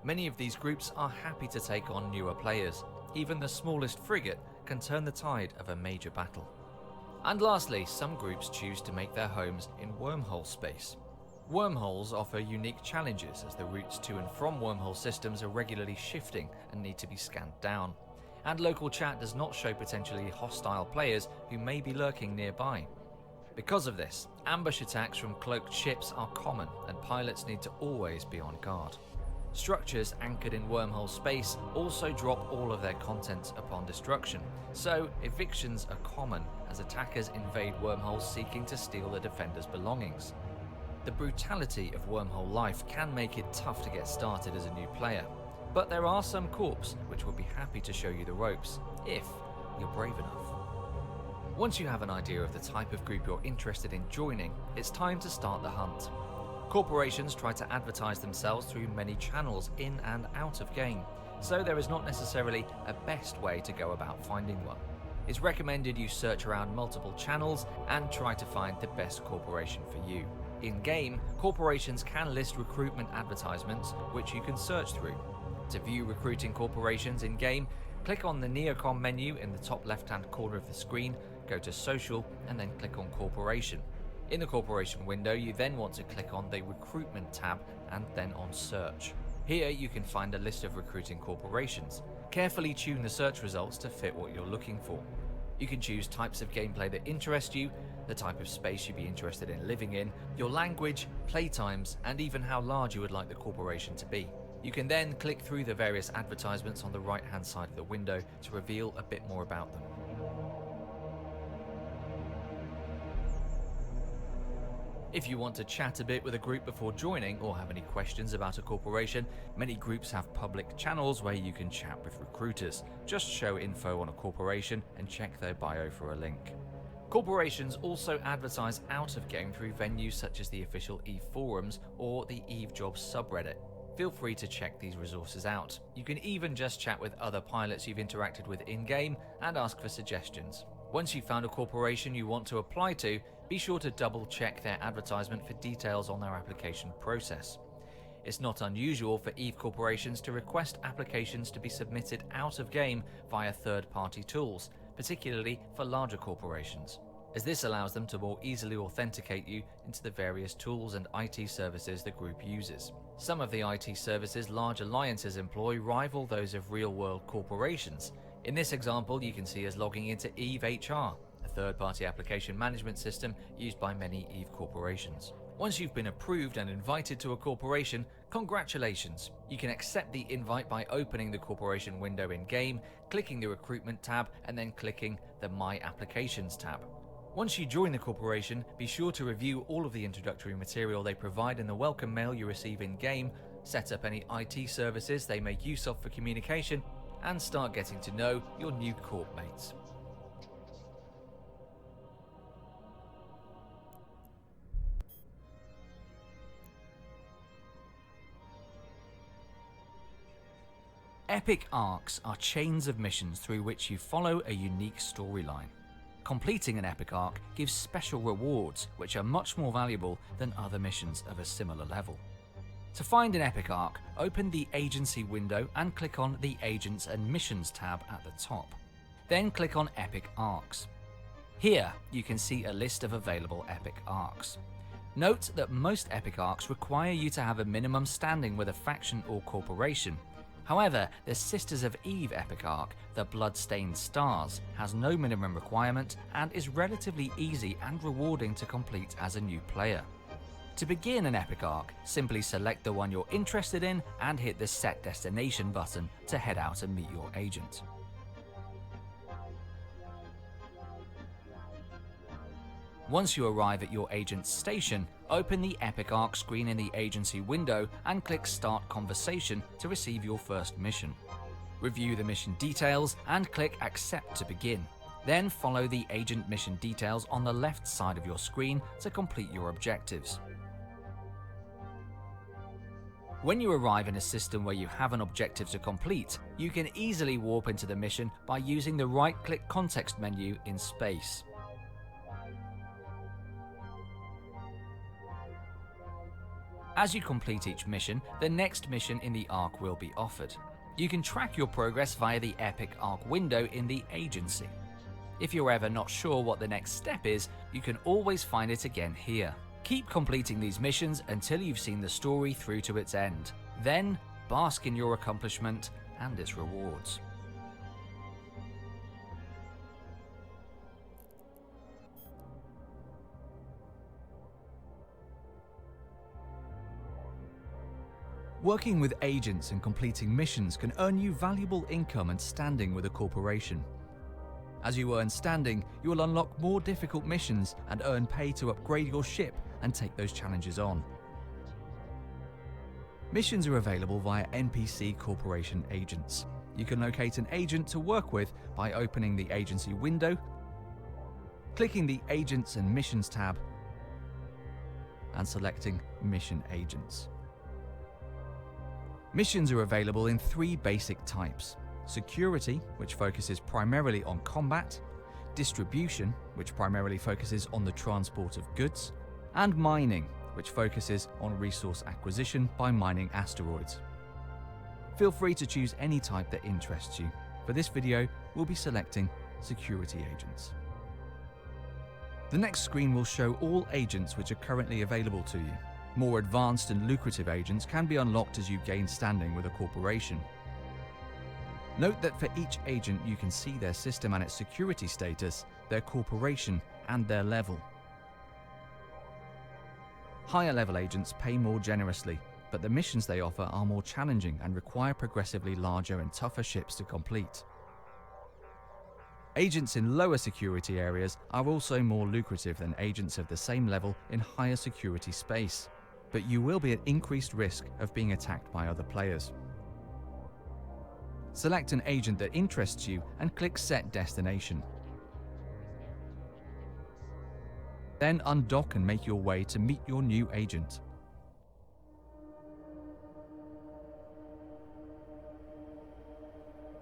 Many of these groups are happy to take on newer players. Even the smallest frigate can turn the tide of a major battle. And lastly, some groups choose to make their homes in wormhole space. Wormholes offer unique challenges as the routes to and from wormhole systems are regularly shifting and need to be scanned down, and local chat does not show potentially hostile players who may be lurking nearby. Because of this, ambush attacks from cloaked ships are common, and pilots need to always be on guard. Structures anchored in wormhole space also drop all of their contents upon destruction, so evictions are common as attackers invade wormholes seeking to steal the defenders' belongings. The brutality of wormhole life can make it tough to get started as a new player, but there are some corps which will be happy to show you the ropes, if you're brave enough. Once you have an idea of the type of group you're interested in joining, it's time to start the hunt. Corporations try to advertise themselves through many channels in and out of game, so there is not necessarily a best way to go about finding one. It's recommended you search around multiple channels and try to find the best corporation for you. In-game, corporations can list recruitment advertisements which you can search through. To view recruiting corporations in-game, click on the Neocom menu in the top left-hand corner of the screen, go to Social, and then click on Corporation. In the Corporation window, you then want to click on the Recruitment tab and then on Search. Here you can find a list of recruiting corporations. Carefully tune the search results to fit what you're looking for. You can choose types of gameplay that interest you, the type of space you'd be interested in living in, your language, playtimes, and even how large you would like the corporation to be. You can then click through the various advertisements on the right-hand side of the window to reveal a bit more about them. If you want to chat a bit with a group before joining or have any questions about a corporation, many groups have public channels where you can chat with recruiters. Just show info on a corporation and check their bio for a link. Corporations also advertise out of game through venues such as the official EVE forums or the EVE Jobs subreddit. Feel free to check these resources out. You can even just chat with other pilots you've interacted with in-game and ask for suggestions. Once you've found a corporation you want to apply to, be sure to double check their advertisement for details on their application process. It's not unusual for EVE corporations to request applications to be submitted out of game via third-party tools, particularly for larger corporations, as this allows them to more easily authenticate you into the various tools and IT services the group uses. Some of the IT services large alliances employ rival those of real-world corporations. In this example, you can see us logging into EVE HR, a third-party application management system used by many EVE corporations. Once you've been approved and invited to a corporation, congratulations! You can accept the invite by opening the corporation window in-game, clicking the Recruitment tab, and then clicking the My Applications tab. Once you join the corporation, be sure to review all of the introductory material they provide in the welcome mail you receive in-game, set up any IT services they make use of for communication, and start getting to know your new corp mates. Epic arcs are chains of missions through which you follow a unique storyline. Completing an epic arc gives special rewards which are much more valuable than other missions of a similar level. To find an epic arc, open the Agency window and click on the Agents and Missions tab at the top. Then click on Epic Arcs. Here you can see a list of available epic arcs. Note that most epic arcs require you to have a minimum standing with a faction or corporation. However, the Sisters of Eve epic arc, the Bloodstained Stars, has no minimum requirement and is relatively easy and rewarding to complete as a new player. To begin an epic arc, simply select the one you're interested in and hit the Set Destination button to head out and meet your agent. Once you arrive at your agent's station, open the Epic Arc screen in the Agency window and click Start Conversation to receive your first mission. Review the mission details and click Accept to begin. Then follow the agent mission details on the left side of your screen to complete your objectives. When you arrive in a system where you have an objective to complete, you can easily warp into the mission by using the right-click context menu in space. As you complete each mission, the next mission in the arc will be offered. You can track your progress via the Epic Arc window in the Agency. If you're ever not sure what the next step is, you can always find it again here. Keep completing these missions until you've seen the story through to its end. Then, bask in your accomplishment and its rewards. Working with agents and completing missions can earn you valuable income and standing with a corporation. As you earn standing, you will unlock more difficult missions and earn pay to upgrade your ship and take those challenges on. Missions are available via NPC corporation agents. You can locate an agent to work with by opening the agency window, clicking the Agents and Missions tab, and selecting Mission Agents. Missions are available in 3 basic types: security, which focuses primarily on combat; distribution, which primarily focuses on the transport of goods; and mining, which focuses on resource acquisition by mining asteroids. Feel free to choose any type that interests you. For this video, we'll be selecting security agents. The next screen will show all agents which are currently available to you. More advanced and lucrative agents can be unlocked as you gain standing with a corporation. Note that for each agent you can see their system and its security status, their corporation, and their level. Higher level agents pay more generously, but the missions they offer are more challenging and require progressively larger and tougher ships to complete. Agents in lower security areas are also more lucrative than agents of the same level in higher security space, but you will be at increased risk of being attacked by other players. Select an agent that interests you and click Set Destination. Then undock and make your way to meet your new agent.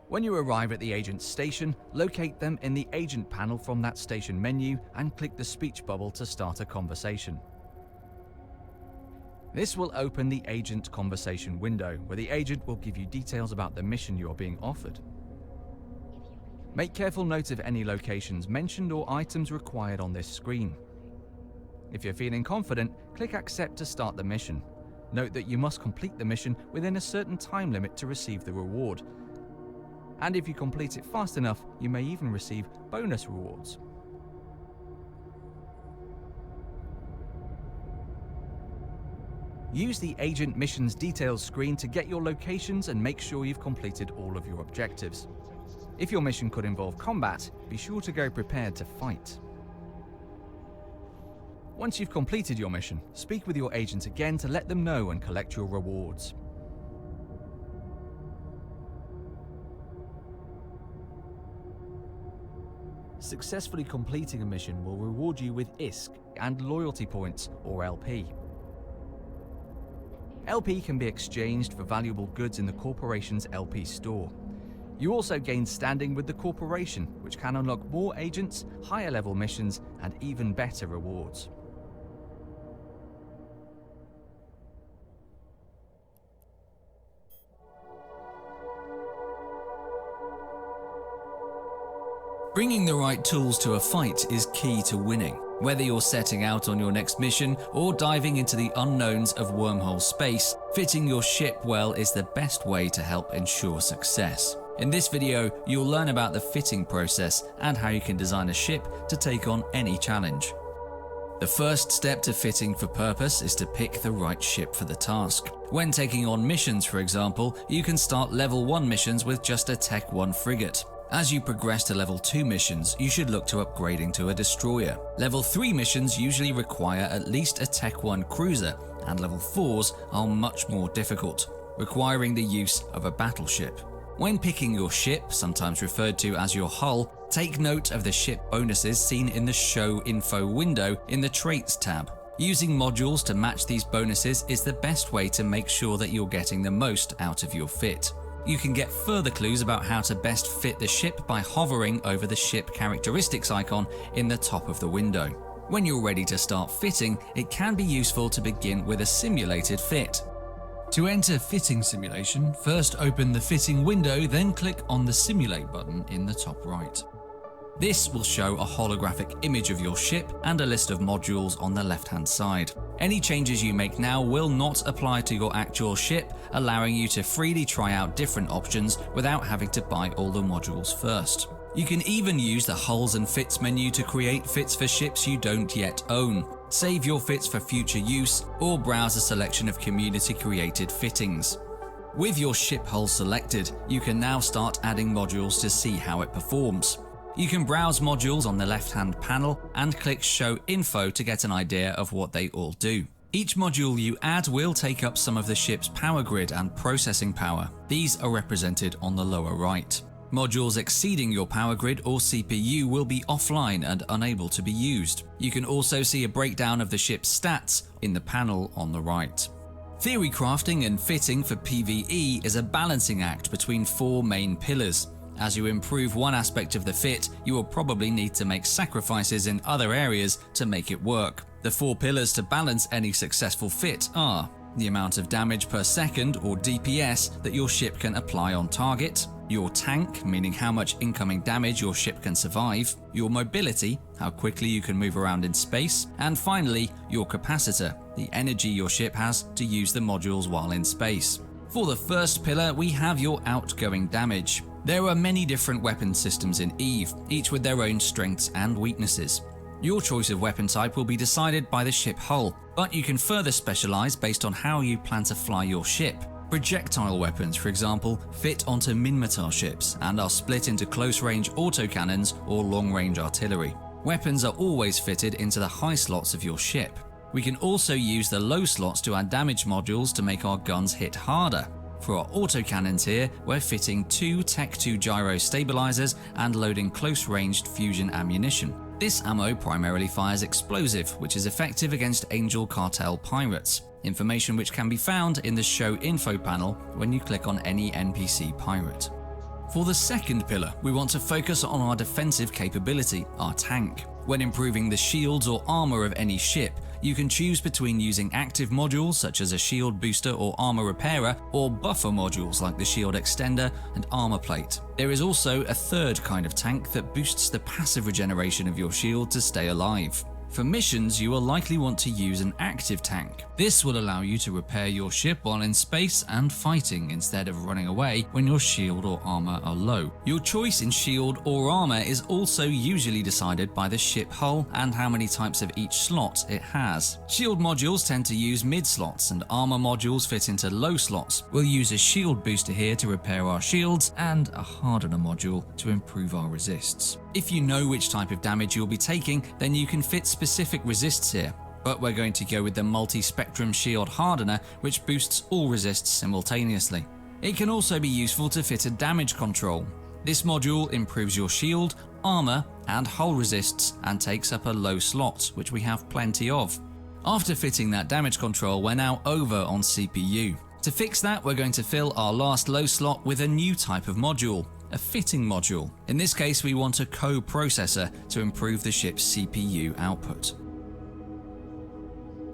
When you arrive at the agent's station, locate them in the agent panel from that station menu and click the speech bubble to start a conversation. This will open the agent conversation window, where the agent will give you details about the mission you are being offered. Make careful note of any locations mentioned or items required on this screen. If you're feeling confident, click Accept to start the mission. Note that you must complete the mission within a certain time limit to receive the reward. And if you complete it fast enough, you may even receive bonus rewards. Use the Agent Missions Details screen to get your locations and make sure you've completed all of your objectives. If your mission could involve combat, be sure to go prepared to fight. Once you've completed your mission, speak with your agent again to let them know and collect your rewards. Successfully completing a mission will reward you with ISK and loyalty points, or LP. LP can be exchanged for valuable goods in the corporation's LP store. You also gain standing with the corporation, which can unlock more agents, higher level missions, and even better rewards. Bringing the right tools to a fight is key to winning. Whether you're setting out on your next mission or diving into the unknowns of wormhole space, fitting your ship well is the best way to help ensure success. In this video, you'll learn about the fitting process and how you can design a ship to take on any challenge. The first step to fitting for purpose is to pick the right ship for the task. When taking on missions, for example, you can start level 1 missions with just a Tech 1 frigate. As you progress to level 2 missions, you should look to upgrading to a destroyer. Level 3 missions usually require at least a Tech 1 cruiser, and level 4s are much more difficult, requiring the use of a battleship. When picking your ship, sometimes referred to as your hull, take note of the ship bonuses seen in the Show Info window in the Traits tab. Using modules to match these bonuses is the best way to make sure that you're getting the most out of your fit. You can get further clues about how to best fit the ship by hovering over the ship characteristics icon in the top of the window. When you're ready to start fitting, it can be useful to begin with a simulated fit. To enter fitting simulation, first open the fitting window, then click on the Simulate button in the top right. This will show a holographic image of your ship and a list of modules on the left-hand side. Any changes you make now will not apply to your actual ship, allowing you to freely try out different options without having to buy all the modules first. You can even use the Hulls and Fits menu to create fits for ships you don't yet own. Save your fits for future use, or browse a selection of community-created fittings. With your ship hull selected, you can now start adding modules to see how it performs. You can browse modules on the left-hand panel and click Show Info to get an idea of what they all do. Each module you add will take up some of the ship's power grid and processing power. These are represented on the lower right. Modules exceeding your power grid or CPU will be offline and unable to be used. You can also see a breakdown of the ship's stats in the panel on the right. Theory crafting and fitting for PvE is a balancing act between 4 main pillars. As you improve one aspect of the fit, you will probably need to make sacrifices in other areas to make it work. The 4 pillars to balance any successful fit are the amount of damage per second, or DPS, that your ship can apply on target, your tank, meaning how much incoming damage your ship can survive, your mobility, how quickly you can move around in space, and finally, your capacitor, the energy your ship has to use the modules while in space. For the first pillar, we have your outgoing damage. There are many different weapon systems in EVE, each with their own strengths and weaknesses. Your choice of weapon type will be decided by the ship hull, but you can further specialize based on how you plan to fly your ship. Projectile weapons, for example, fit onto Minmatar ships and are split into close-range autocannons or long-range artillery. Weapons are always fitted into the high slots of your ship. We can also use the low slots to add damage modules to make our guns hit harder. For our autocannons here, we're fitting 2 Tech 2 gyro stabilizers and loading close-ranged fusion ammunition. This ammo primarily fires explosive, which is effective against Angel Cartel pirates, information which can be found in the Show Info panel when you click on any NPC pirate. For the second pillar, we want to focus on our defensive capability, our tank. When improving the shields or armor of any ship, you can choose between using active modules such as a shield booster or armor repairer, or buffer modules like the shield extender and armor plate. There is also a third kind of tank that boosts the passive regeneration of your shield to stay alive. For missions, you will likely want to use an active tank. This will allow you to repair your ship while in space and fighting instead of running away when your shield or armor are low. Your choice in shield or armor is also usually decided by the ship hull and how many types of each slot it has. Shield modules tend to use mid slots and armor modules fit into low slots. We'll use a shield booster here to repair our shields and a hardener module to improve our resists. If you know which type of damage you'll be taking, then you can fit specific resists here, but we're going to go with the multi-spectrum shield hardener, which boosts all resists simultaneously. It can also be useful to fit a damage control. This module improves your shield, armor, and hull resists and takes up a low slot, which we have plenty of. After fitting that damage control, we're now over on CPU. To fix that, we're going to fill our last low slot with a new type of module, a fitting module. In this case, we want a co-processor to improve the ship's CPU output.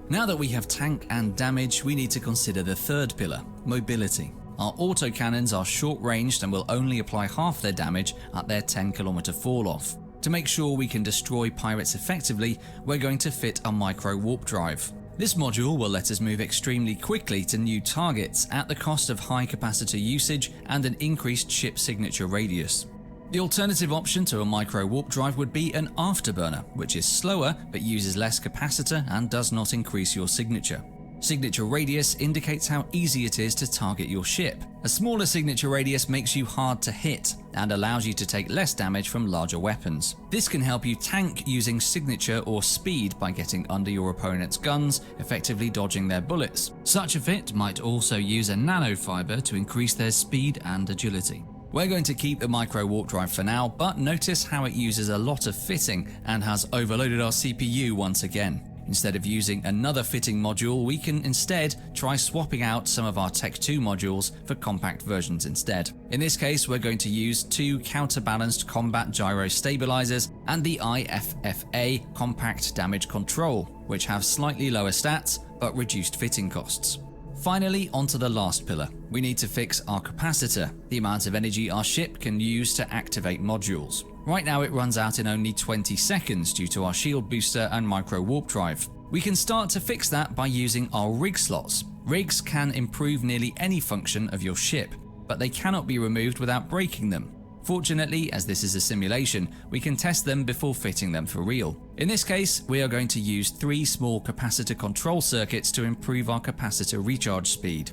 Now that we have tank and damage, we need to consider the third pillar, mobility. Our autocannons are short-ranged and will only apply half their damage at their 10-kilometer fall-off. To make sure we can destroy pirates effectively, we're going to fit a micro-warp drive. This module will let us move extremely quickly to new targets at the cost of high capacitor usage and an increased ship signature radius. The alternative option to a micro warp drive would be an afterburner, which is slower but uses less capacitor and does not increase your signature. Signature radius indicates how easy it is to target your ship. A smaller signature radius makes you hard to hit and allows you to take less damage from larger weapons. This can help you tank using signature or speed by getting under your opponent's guns, effectively dodging their bullets. Such a fit might also use a nanofiber to increase their speed and agility. We're going to keep the micro warp drive for now, but notice how it uses a lot of fitting and has overloaded our CPU once again. Instead of using another fitting module, we can instead try swapping out some of our Tech 2 modules for compact versions instead. In this case, we're going to use 2 counterbalanced combat gyro stabilizers and the IFFA compact damage control, which have slightly lower stats but reduced fitting costs. Finally, onto the last pillar. We need to fix our capacitor, the amount of energy our ship can use to activate modules. Right now it runs out in only 20 seconds due to our shield booster and micro warp drive. We can start to fix that by using our rig slots. Rigs can improve nearly any function of your ship, but they cannot be removed without breaking them. Fortunately, as this is a simulation, we can test them before fitting them for real. In this case, we are going to use 3 small capacitor control circuits to improve our capacitor recharge speed.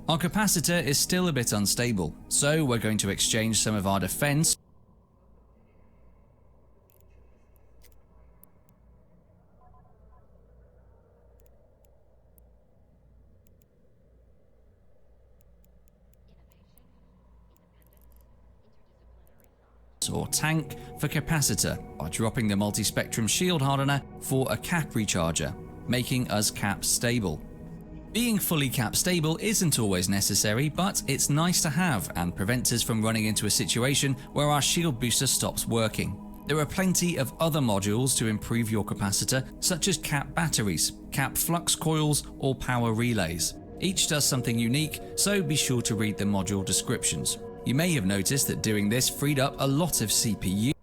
Our capacitor is still a bit unstable, so we're going to exchange some of our defense or tank for capacitor by dropping the multi-spectrum shield hardener for a cap recharger, making us cap stable. Being fully cap stable isn't always necessary, but it's nice to have and prevents us from running into a situation where our shield booster stops working. There are plenty of other modules to improve your capacitor, such as cap batteries, cap flux coils, or power relays. Each does something unique, so be sure to read the module descriptions. You may have noticed that doing this freed up a lot of CPU.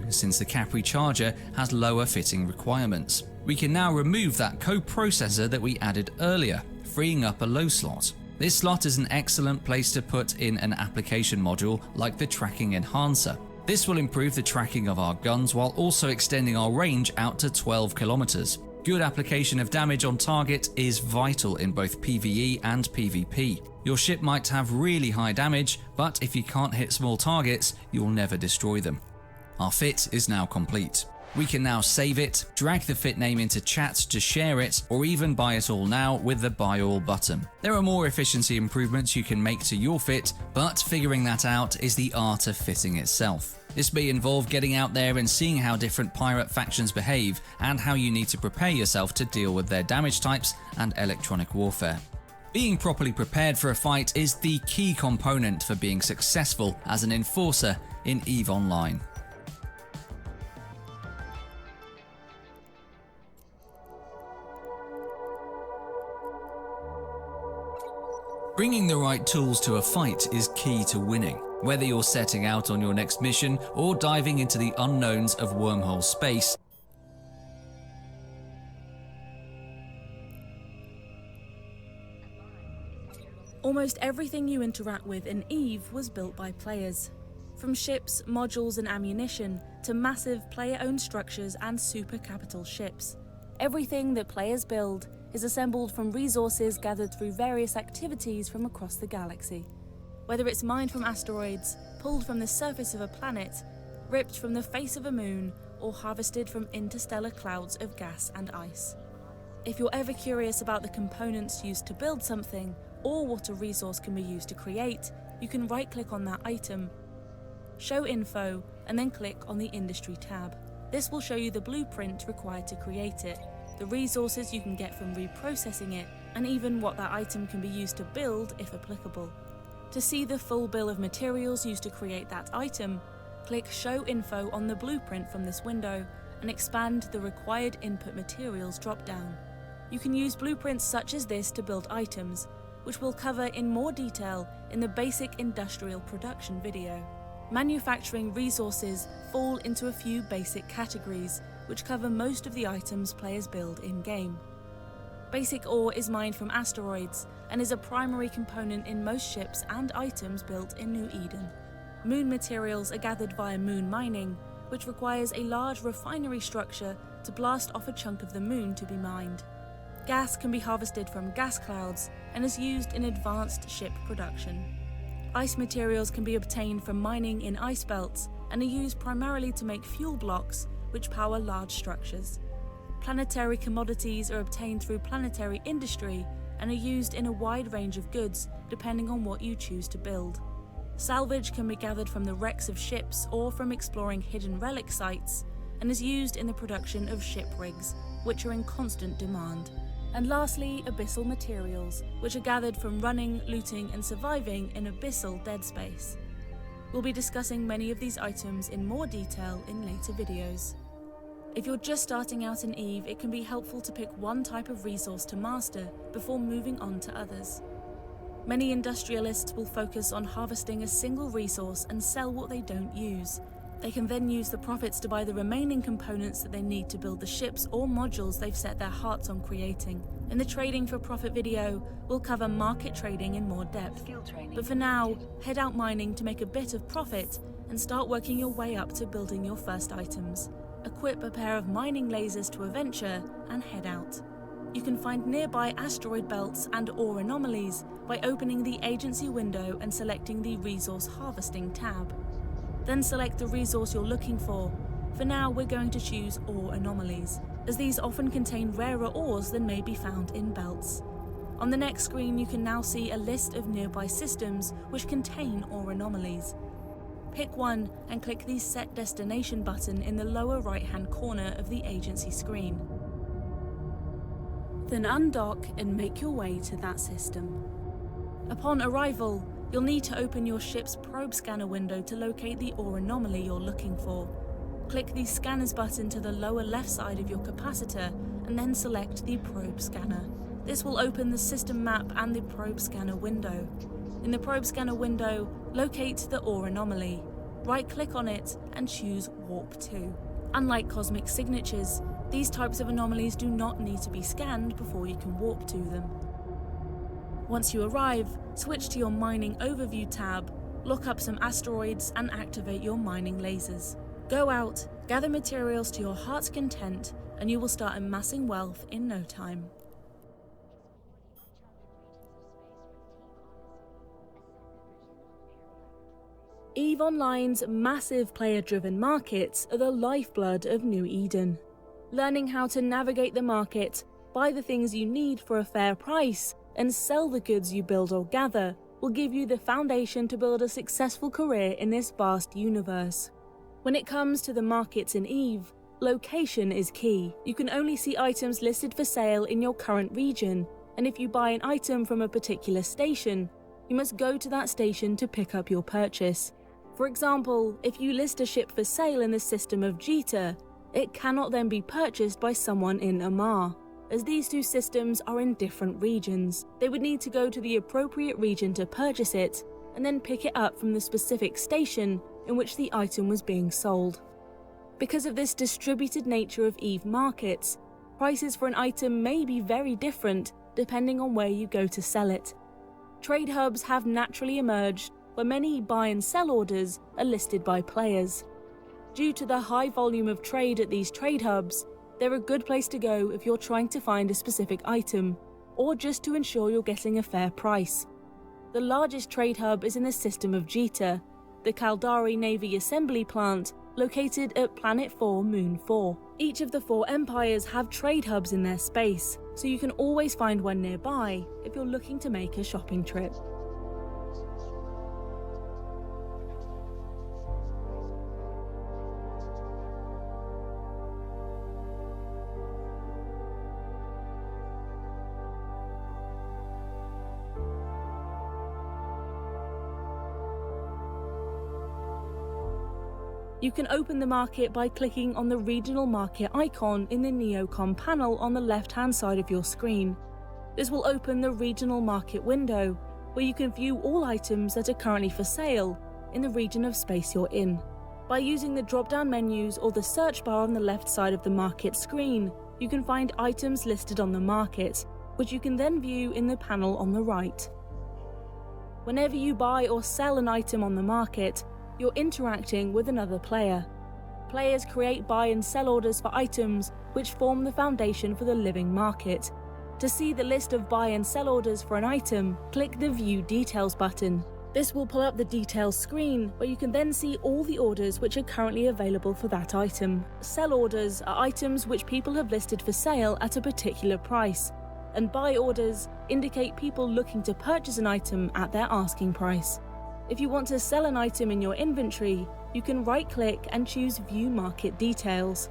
Since the Capri charger has lower fitting requirements. We can now remove that coprocessor that we added earlier, freeing up a low slot. This slot is an excellent place to put in an application module like the tracking enhancer. This will improve the tracking of our guns while also extending our range out to 12 kilometers. Good application of damage on target is vital in both PvE and PvP. Your ship might have really high damage, but if you can't hit small targets, you'll never destroy them. Our fit is now complete. We can now save it, drag the fit name into chat to share it, or even buy it all now with the buy all button. There are more efficiency improvements you can make to your fit, but figuring that out is the art of fitting itself. This may involve getting out there and seeing how different pirate factions behave and how you need to prepare yourself to deal with their damage types and electronic warfare. Being properly prepared for a fight is the key component for being successful as an enforcer in EVE Online. Bringing the right tools to a fight is key to winning. Whether you're setting out on your next mission or diving into the unknowns of wormhole space, almost everything you interact with in EVE was built by players. From ships, modules and ammunition, to massive player-owned structures and super capital ships. Everything that players build is assembled from resources gathered through various activities from across the galaxy. Whether it's mined from asteroids, pulled from the surface of a planet, ripped from the face of a moon, or harvested from interstellar clouds of gas and ice. If you're ever curious about the components used to build something, or what a resource can be used to create, you can right-click on that item, show info, and then click on the industry tab. This will show you the blueprint required to create it, the resources you can get from reprocessing it, and even what that item can be used to build if applicable. To see the full bill of materials used to create that item, click Show Info on the blueprint from this window and expand the Required Input Materials drop-down. You can use blueprints such as this to build items, which we'll cover in more detail in the basic industrial production video. Manufacturing resources fall into a few basic categories, which cover most of the items players build in-game. Basic ore is mined from asteroids and is a primary component in most ships and items built in New Eden. Moon materials are gathered via moon mining, which requires a large refinery structure to blast off a chunk of the moon to be mined. Gas can be harvested from gas clouds and is used in advanced ship production. Ice materials can be obtained from mining in ice belts and are used primarily to make fuel blocks, which power large structures. Planetary commodities are obtained through planetary industry and are used in a wide range of goods depending on what you choose to build. Salvage can be gathered from the wrecks of ships or from exploring hidden relic sites and is used in the production of ship rigs, which are in constant demand. And lastly, abyssal materials, which are gathered from running, looting and surviving in abyssal dead space. We'll be discussing many of these items in more detail in later videos. If you're just starting out in EVE, it can be helpful to pick one type of resource to master before moving on to others. Many industrialists will focus on harvesting a single resource and sell what they don't use. They can then use the profits to buy the remaining components that they need to build the ships or modules they've set their hearts on creating. In the Trading for Profit video, we'll cover market trading in more depth. But for now, head out mining to make a bit of profit and start working your way up to building your first items. Equip a pair of mining lasers to a venture and head out. You can find nearby asteroid belts and ore anomalies by opening the agency window and selecting the Resource Harvesting tab. Then select the resource you're looking for. For now, we're going to choose ore anomalies, as these often contain rarer ores than may be found in belts. On the next screen, you can now see a list of nearby systems which contain ore anomalies. Pick one and click the Set Destination button in the lower right-hand corner of the agency screen. Then undock and make your way to that system. Upon arrival, you'll need to open your ship's probe scanner window to locate the ore anomaly you're looking for. Click the Scanners button to the lower left side of your capacitor and then select the probe scanner. This will open the system map and the probe scanner window. In the probe scanner window, locate the ore anomaly. Right-click on it and choose Warp to. Unlike cosmic signatures, these types of anomalies do not need to be scanned before you can warp to them. Once you arrive, switch to your mining overview tab, look up some asteroids and activate your mining lasers. Go out, gather materials to your heart's content, and you will start amassing wealth in no time. EVE Online's massive player-driven markets are the lifeblood of New Eden. Learning how to navigate the market, buy the things you need for a fair price, and sell the goods you build or gather will give you the foundation to build a successful career in this vast universe. When it comes to the markets in EVE, location is key. You can only see items listed for sale in your current region, and if you buy an item from a particular station, you must go to that station to pick up your purchase. For example, if you list a ship for sale in the system of Jita, it cannot then be purchased by someone in Amar, as these two systems are in different regions. They would need to go to the appropriate region to purchase it, and then pick it up from the specific station in which the item was being sold. Because of this distributed nature of EVE markets, prices for an item may be very different depending on where you go to sell it. Trade hubs have naturally emerged where many buy and sell orders are listed by players. Due to the high volume of trade at these trade hubs, they're a good place to go if you're trying to find a specific item, or just to ensure you're getting a fair price. The largest trade hub is in the system of Jita, the Caldari Navy Assembly Plant located at Planet 4 Moon 4. Each of the 4 empires have trade hubs in their space, so you can always find one nearby if you're looking to make a shopping trip. You can open the market by clicking on the regional market icon in the Neocom panel on the left-hand side of your screen. This will open the regional market window, where you can view all items that are currently for sale in the region of space you're in. By using the drop-down menus or the search bar on the left side of the market screen, you can find items listed on the market, which you can then view in the panel on the right. Whenever you buy or sell an item on the market, you're interacting with another player. Players create buy and sell orders for items which form the foundation for the living market. To see the list of buy and sell orders for an item, click the View Details button. This will pull up the details screen where you can then see all the orders which are currently available for that item. Sell orders are items which people have listed for sale at a particular price, and buy orders indicate people looking to purchase an item at their asking price. If you want to sell an item in your inventory, you can right-click and choose View Market Details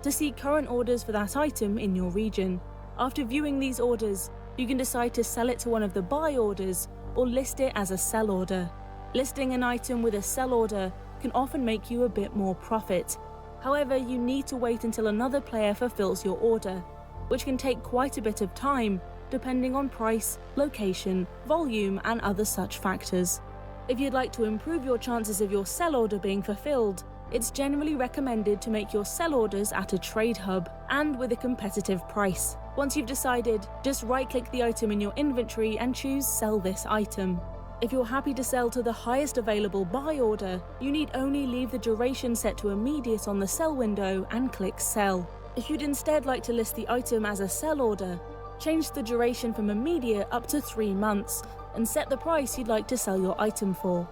to see current orders for that item in your region. After viewing these orders, you can decide to sell it to one of the buy orders or list it as a sell order. Listing an item with a sell order can often make you a bit more profit. However, you need to wait until another player fulfills your order, which can take quite a bit of time depending on price, location, volume, and other such factors. If you'd like to improve your chances of your sell order being fulfilled, it's generally recommended to make your sell orders at a trade hub and with a competitive price. Once you've decided, just right-click the item in your inventory and choose Sell this item. If you're happy to sell to the highest available buy order, you need only leave the duration set to immediate on the sell window and click Sell. If you'd instead like to list the item as a sell order, change the duration from immediate up to 3 months and set the price you'd like to sell your item for.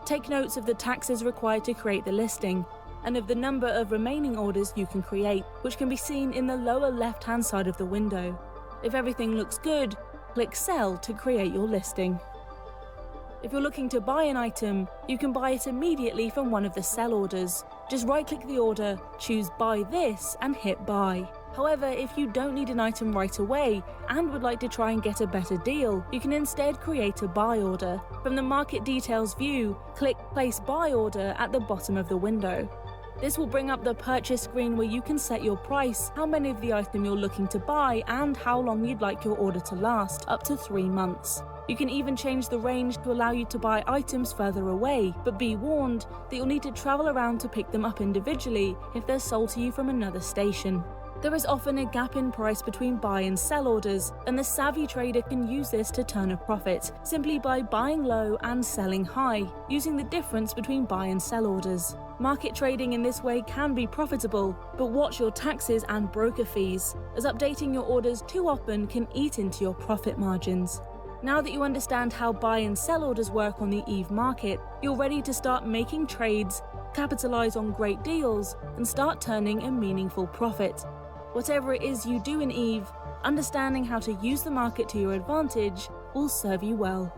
Take notes of the taxes required to create the listing and of the number of remaining orders you can create, which can be seen in the lower left-hand side of the window. If everything looks good, click Sell to create your listing. If you're looking to buy an item, you can buy it immediately from one of the sell orders. Just right-click the order, choose Buy This and hit Buy. However, if you don't need an item right away and would like to try and get a better deal, you can instead create a buy order. From the Market Details view, click Place Buy Order at the bottom of the window. This will bring up the purchase screen where you can set your price, how many of the item you're looking to buy, and how long you'd like your order to last, up to 3 months. You can even change the range to allow you to buy items further away, but be warned that you'll need to travel around to pick them up individually if they're sold to you from another station. There is often a gap in price between buy and sell orders, and the savvy trader can use this to turn a profit, simply by buying low and selling high, using the difference between buy and sell orders. Market trading in this way can be profitable, but watch your taxes and broker fees, as updating your orders too often can eat into your profit margins. Now that you understand how buy and sell orders work on the EVE market, you're ready to start making trades, capitalize on great deals, and start turning a meaningful profit. Whatever it is you do in EVE, understanding how to use the market to your advantage will serve you well.